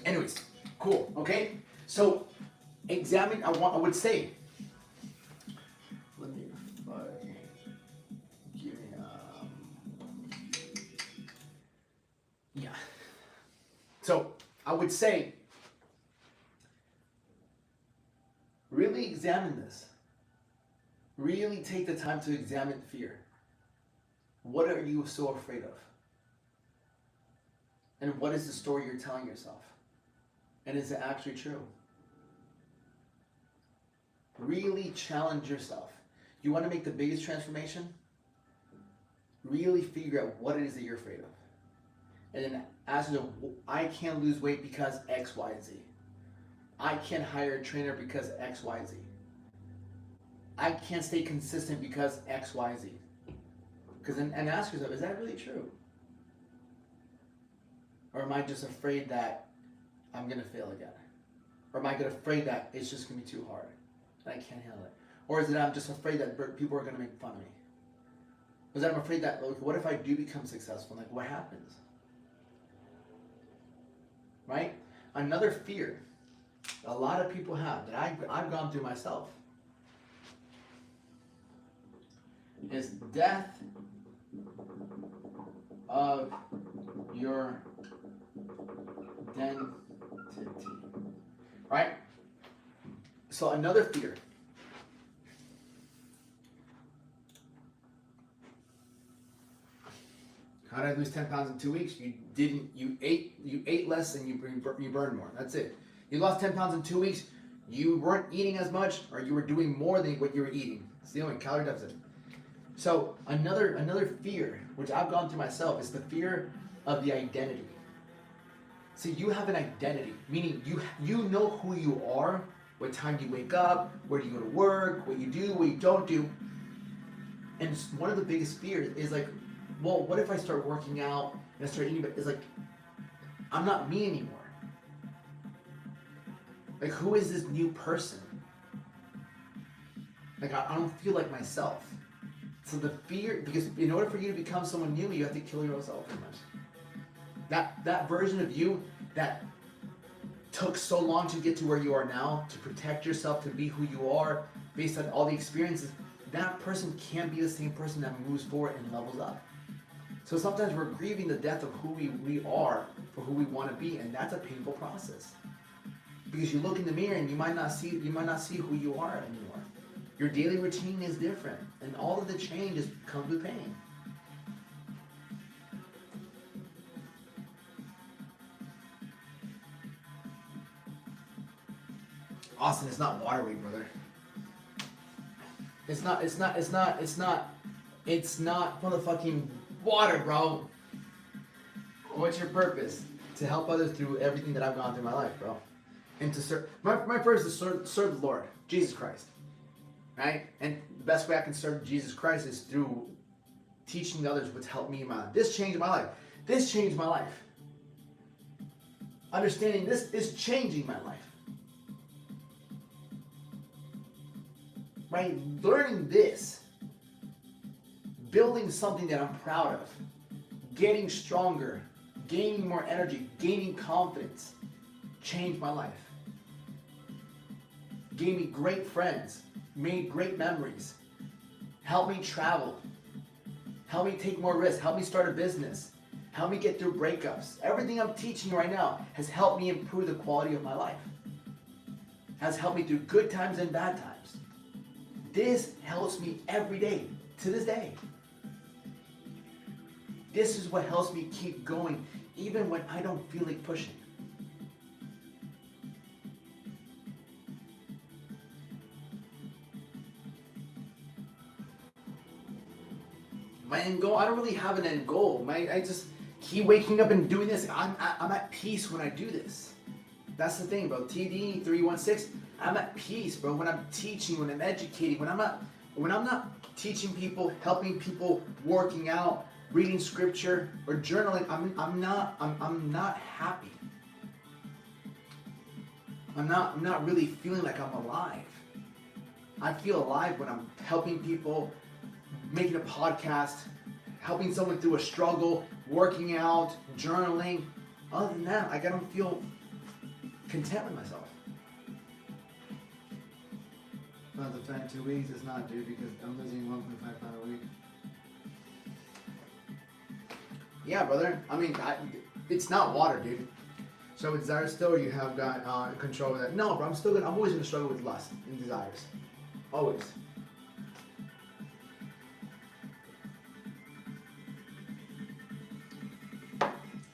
Anyways, cool, okay? So, examine, I would say, let me, yeah. So, I would say, really examine this. Really take the time to examine fear. What are you so afraid of? And what is the story you're telling yourself? And is it actually true? Really challenge yourself. You want to make the biggest transformation? Really figure out what it is that you're afraid of. And then ask yourself, I can't lose weight because X, Y, Z. I can't hire a trainer because X, Y, Z. I can't stay consistent because X, Y, Z. And ask yourself, is that really true? Or am I just afraid that I'm going to fail again? Or am I afraid that it's just going to be too hard and I can't handle it? Or is it I'm just afraid that people are going to make fun of me? Or is that I'm afraid that, like, what if I do become successful? Like, what happens? Right? Another fear a lot of people have that I've gone through myself is death of your identity. Right? So another fear. How did I lose 10 pounds in 2 weeks? You ate less and you burned more. That's it. You lost 10 pounds in 2 weeks. You weren't eating as much, or you were doing more than what you were eating. It's the only calorie deficit. So another fear, which I've gone through myself, is the fear of the identity. See, you have an identity, meaning you know who you are, what time you wake up, where do you go to work, what you do, what you don't do. And one of the biggest fears is like, well, what if I start working out and I start eating? But it's like, I'm not me anymore. Like, who is this new person? Like, I don't feel like myself. So the fear, because in order for you to become someone new, you have to kill yourself pretty much. That version of you that took so long to get to where you are now, to protect yourself, to be who you are, based on all the experiences, that person can't be the same person that moves forward and levels up. So sometimes we're grieving the death of who we are for who we want to be, and that's a painful process. Because you look in the mirror and you might not see who you are anymore. Your daily routine is different, and all of the changes comes with pain. Austin, it's not water weight, brother. It's not motherfucking water, bro. What's your purpose? To help others through everything that I've gone through in my life, bro. and to serve. My first is serve the Lord, Jesus Christ, right? And the best way I can serve Jesus Christ is through teaching others what's helped me in my life. This changed my life. This changed my life. Understanding this is changing my life. Right? Learning this, building something that I'm proud of, getting stronger, gaining more energy, gaining confidence, changed my life. Gave me great friends, made great memories, helped me travel, helped me take more risks, helped me start a business, helped me get through breakups. Everything I'm teaching right now has helped me improve the quality of my life. Has helped me through good times and bad times. This helps me every day, to this day. This is what helps me keep going, even when I don't feel like pushing. My end goal, I don't really have an end goal. I just keep waking up and doing this. I'm at peace when I do this. That's the thing, bro. TD 316. I'm at peace, bro. When I'm teaching, when I'm educating, when I'm not teaching people, helping people, working out, reading scripture or journaling, I'm not happy. I'm not really feeling like I'm alive. I feel alive when I'm helping people, making a podcast, helping someone through a struggle, working out, journaling. Other than that, I don't feel content with myself. Well, the fact 2 weeks is not, dude, because I'm losing 1.5 pounds a week. Yeah, brother. I mean, it's not water, dude. So with desire still, you have got control of that. No, bro, I'm always gonna struggle with lust and desires. Always.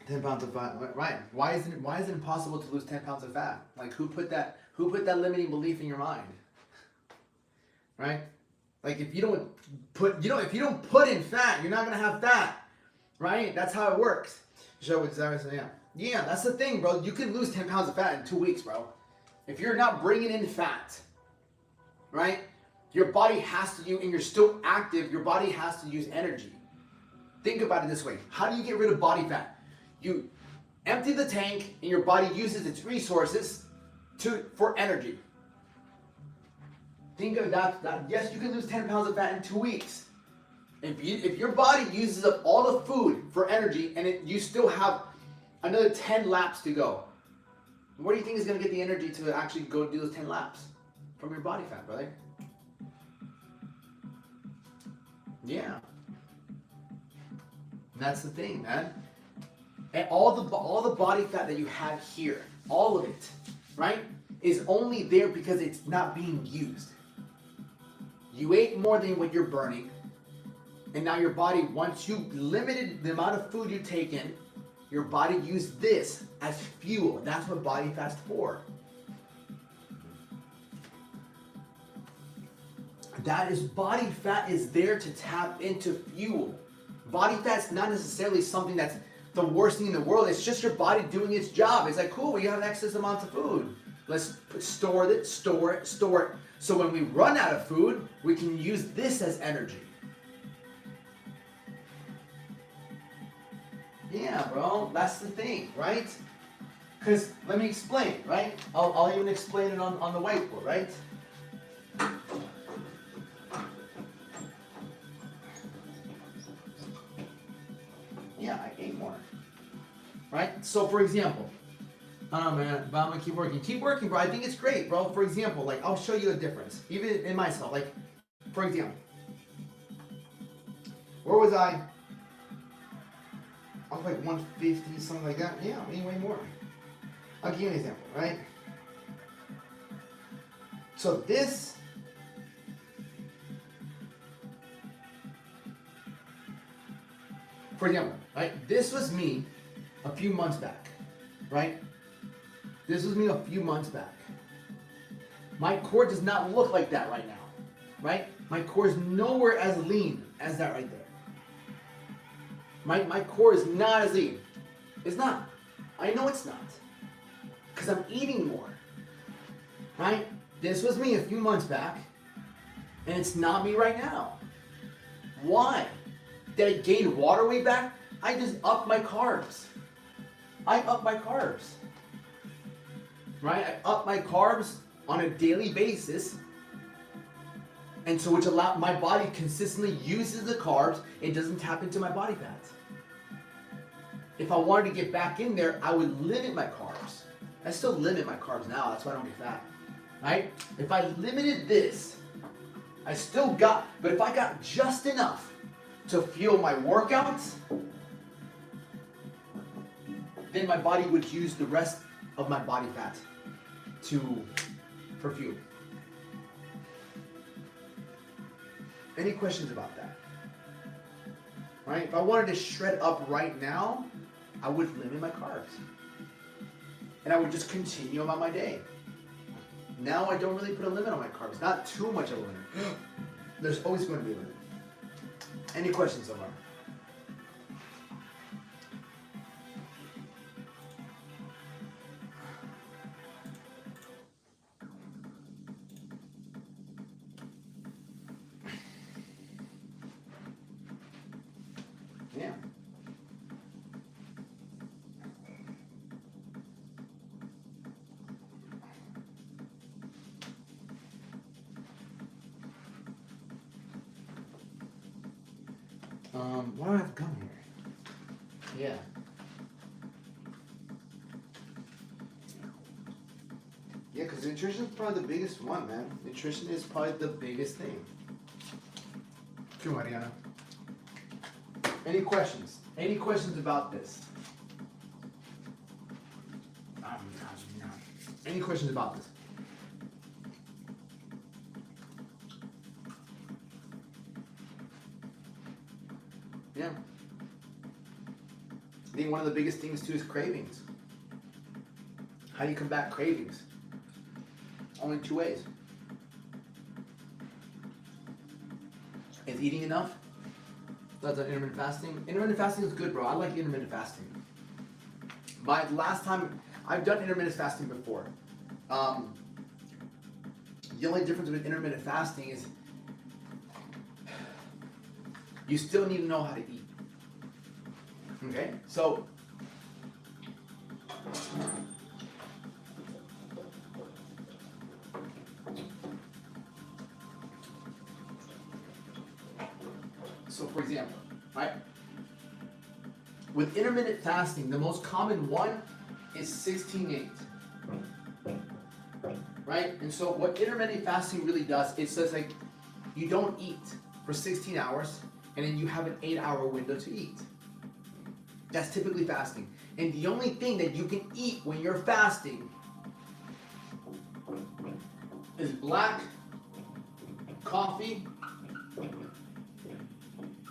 £10 of fat, right? Why is it impossible to lose 10 pounds of fat? Like, who put that limiting belief in your mind? Right? Like, if you don't put in fat, you're not gonna have fat. Right? That's how it works. Show with desires, yeah. Yeah, that's the thing, bro. You can lose 10 pounds of fat in 2 weeks, bro. If you're not bringing in fat, right? Your body has to use, and you're still active, your body has to use energy. Think about it this way. How do you get rid of body fat? You empty the tank, and your body uses its resources for energy. Think of that. Yes, you can lose 10 pounds of fat in 2 weeks. If your body uses up all the food for energy, and you still have another 10 laps to go, where do you think is going to get the energy to actually go do those 10 laps? From your body fat, brother. Yeah. And that's the thing, man. And all the body fat that you have here, all of it, right, is only there because it's not being used. You ate more than what you're burning, and now your body, once you limited the amount of food you take in, your body used this as fuel. That's what body fat's for. Body fat is there to tap into fuel. Body fat's not necessarily something that's the worst thing in the world. It's just your body doing its job. It's like, cool, we have excess amounts of food. Let's store it. So when we run out of food, we can use this as energy. Yeah, bro, that's the thing, right? Because, let me explain, right? I'll even explain it on the whiteboard, right? Yeah, I ate more. Right? So, for example, I don't know, man, but I'm gonna keep working. Keep working, bro. I think it's great, bro. For example, like, I'll show you a difference, even in myself. Like, for example, where was I? I was like 150, something like that. Yeah, I mean, way more. I'll give you an example, right? So this, for example, right? This was me a few months back, right? This was me a few months back. My core does not look like that right now, right? My core is nowhere as lean as that right there. My core is not as lean. It's not. I know it's not. Because I'm eating more. right? This was me a few months back, and it's not me right now. Why? Did I gain water weight back? I just upped my carbs. I upped my carbs. Right? I up my carbs on a daily basis. And so which allow my body consistently uses the carbs, it doesn't tap into my body fat. If I wanted to get back in there, I would limit my carbs. I still limit my carbs now, that's why I don't get fat. Right? If I limited this, I still got, but if I got just enough to fuel my workouts, then my body would use the rest of my body fat for fuel. Any questions about that? Right? If I wanted to shred up right now, I would limit my carbs. And I would just continue about my day. Now I don't really put a limit on my carbs. Not too much of a limit. There's always going to be a limit. Any questions so far? Yeah. Why do I have gum here? Yeah. Yeah, because nutrition is probably the biggest one, man. Nutrition is probably the biggest thing. Come on, Ariana. Any questions? Any questions about this? Any questions about this? Yeah. I think one of the biggest things too is cravings. How do you combat cravings? Only two ways. Is eating enough? That's an intermittent fasting. Intermittent fasting is good, bro. I like intermittent fasting. My last time, I've done intermittent fasting before. The only difference with intermittent fasting is you still need to know how to eat. Okay? So, for example, right? With intermittent fasting, the most common one is 16-8. Right? And so what intermittent fasting really does, it says like you don't eat for 16 hours and then you have an 8-hour window to eat. That's typically fasting. And the only thing that you can eat when you're fasting is black coffee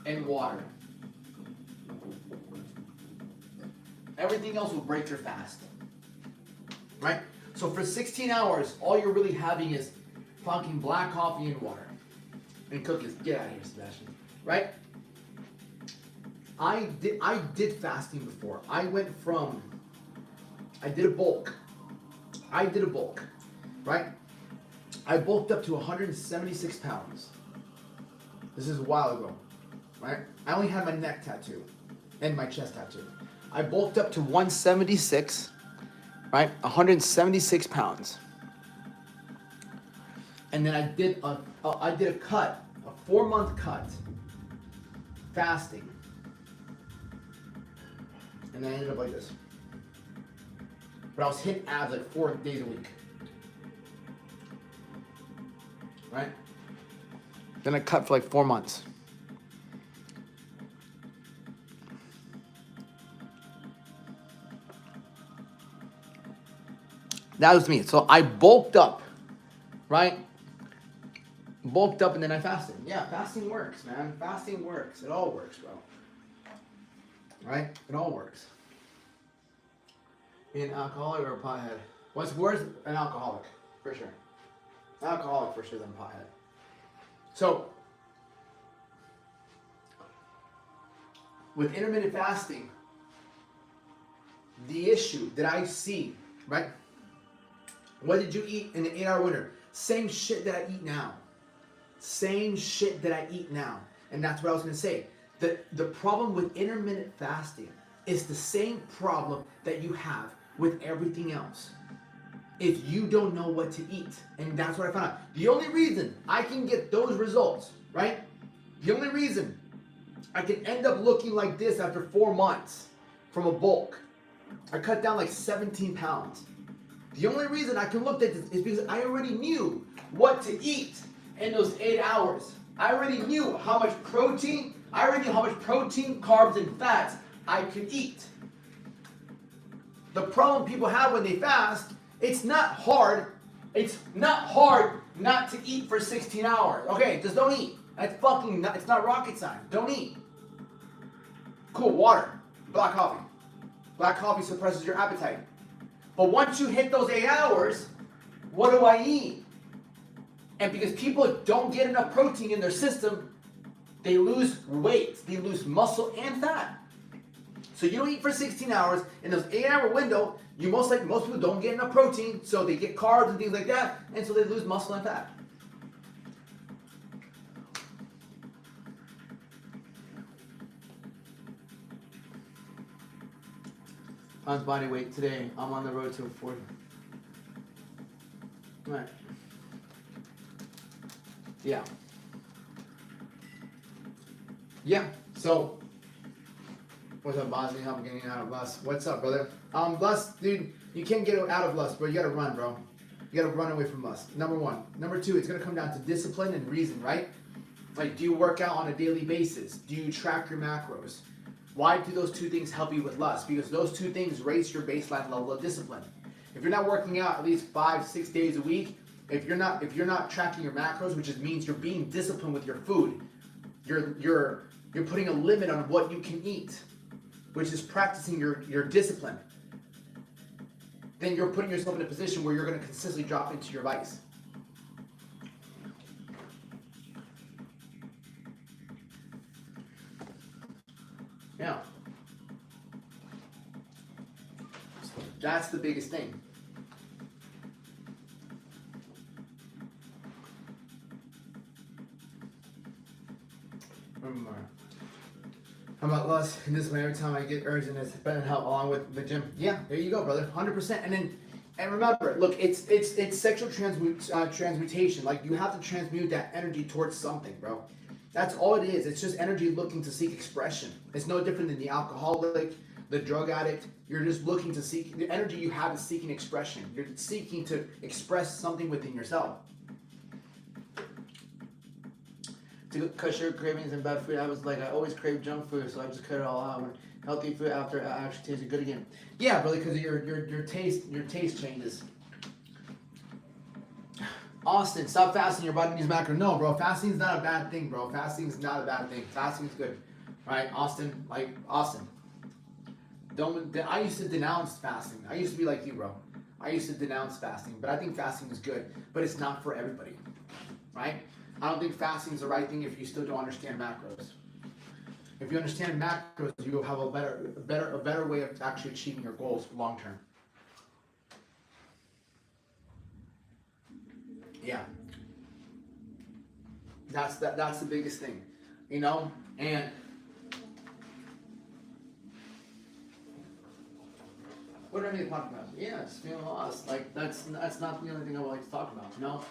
and water. Everything else will break your fast. Right? So for 16 hours, all you're really having is fucking black coffee and water. And cookies. Get out of here, Sebastian. Right? I did fasting before. I did a bulk. Right? I bulked up to 176 pounds. This is a while ago. Right? I only had my neck tattoo and my chest tattoo. I bulked up to 176, right? 176 pounds. And then I did a cut, a 4-month cut, fasting. And then I ended up like this. But I was hitting abs like 4 days a week. Right? Then I cut for like 4 months. That was me. So I bulked up, right? Bulked up and then I fasted. Yeah, fasting works, man. Fasting works. It all works, bro. Right? It all works. An alcoholic or a pothead? What's worse? An alcoholic, for sure. An alcoholic for sure than a pothead. So, with intermittent fasting, the issue that I see, right? What did you eat in the 8-hour window? Same shit that I eat now. Same shit that I eat now. And that's what I was going to say. The problem with intermittent fasting is the same problem that you have with everything else. If you don't know what to eat. And that's what I found out. The only reason I can get those results, right? The only reason I can end up looking like this after 4 months from a bulk. I cut down like 17 pounds. The only reason I can look at this is because I already knew what to eat in those 8 hours. I already knew how much protein, carbs, and fats I could eat. The problem people have when they fast, it's not hard. It's not hard not to eat for 16 hours. Okay, just don't eat. That's fucking not, it's not rocket science. Don't eat. Cool, water, black coffee. Black coffee suppresses your appetite. But once you hit those 8 hours, what do I eat? And because people don't get enough protein in their system, they lose weight, they lose muscle and fat. So you don't eat for 16 hours. In those 8-hour window, most people don't get enough protein, so they get carbs and things like that, and so they lose muscle and fat. Pounds body weight today. I'm on the road to 40. All right. Yeah. Yeah. So, what's up, Bosnia? I'm getting out of lust. What's up, brother? Lust, dude. You can't get out of lust, bro. You gotta run, bro. You gotta run away from lust. Number one. Number two, it's gonna come down to discipline and reason, right? Like, do you work out on a daily basis? Do you track your macros? Why do those two things help you with lust? Because those two things raise your baseline level of discipline. If you're not working out at least 5-6 days a week, if you're not tracking your macros, which means you're being disciplined with your food, you're putting a limit on what you can eat, which is practicing your discipline, then you're putting yourself in a position where you're going to consistently drop into your vice. Yeah. That's the biggest thing. How about lust and discipline? Every time I get urged and it's better help along with the gym. Yeah, there you go, brother. 100%. And remember, look, it's sexual transmutation. Like, you have to transmute that energy towards something, bro. That's all it is. It's just energy looking to seek expression. It's no different than the alcoholic, the drug addict. You're just looking to seek, the energy you have is seeking expression. You're seeking to express something within yourself. To cut sugar cravings and bad food, I was like, I always crave junk food, so I just cut it all out. When healthy food after it actually tasted good again. Yeah, brother, because your taste changes. Austin, stop fasting. Your body needs macro. No, bro, fasting is not a bad thing, bro. Fasting is not a bad thing. Fasting is good, right? Austin. I used to denounce fasting. I used to be like you, bro. I used to denounce fasting, but I think fasting is good, but it's not for everybody, right? I don't think fasting is the right thing if you still don't understand macros. If you understand macros, you will have a better way of actually achieving your goals long term. Yeah. That's the biggest thing, you know? And what do I mean to talk about? Yeah, it's feeling lost. Like, that's not the only thing I would like to talk about, you know?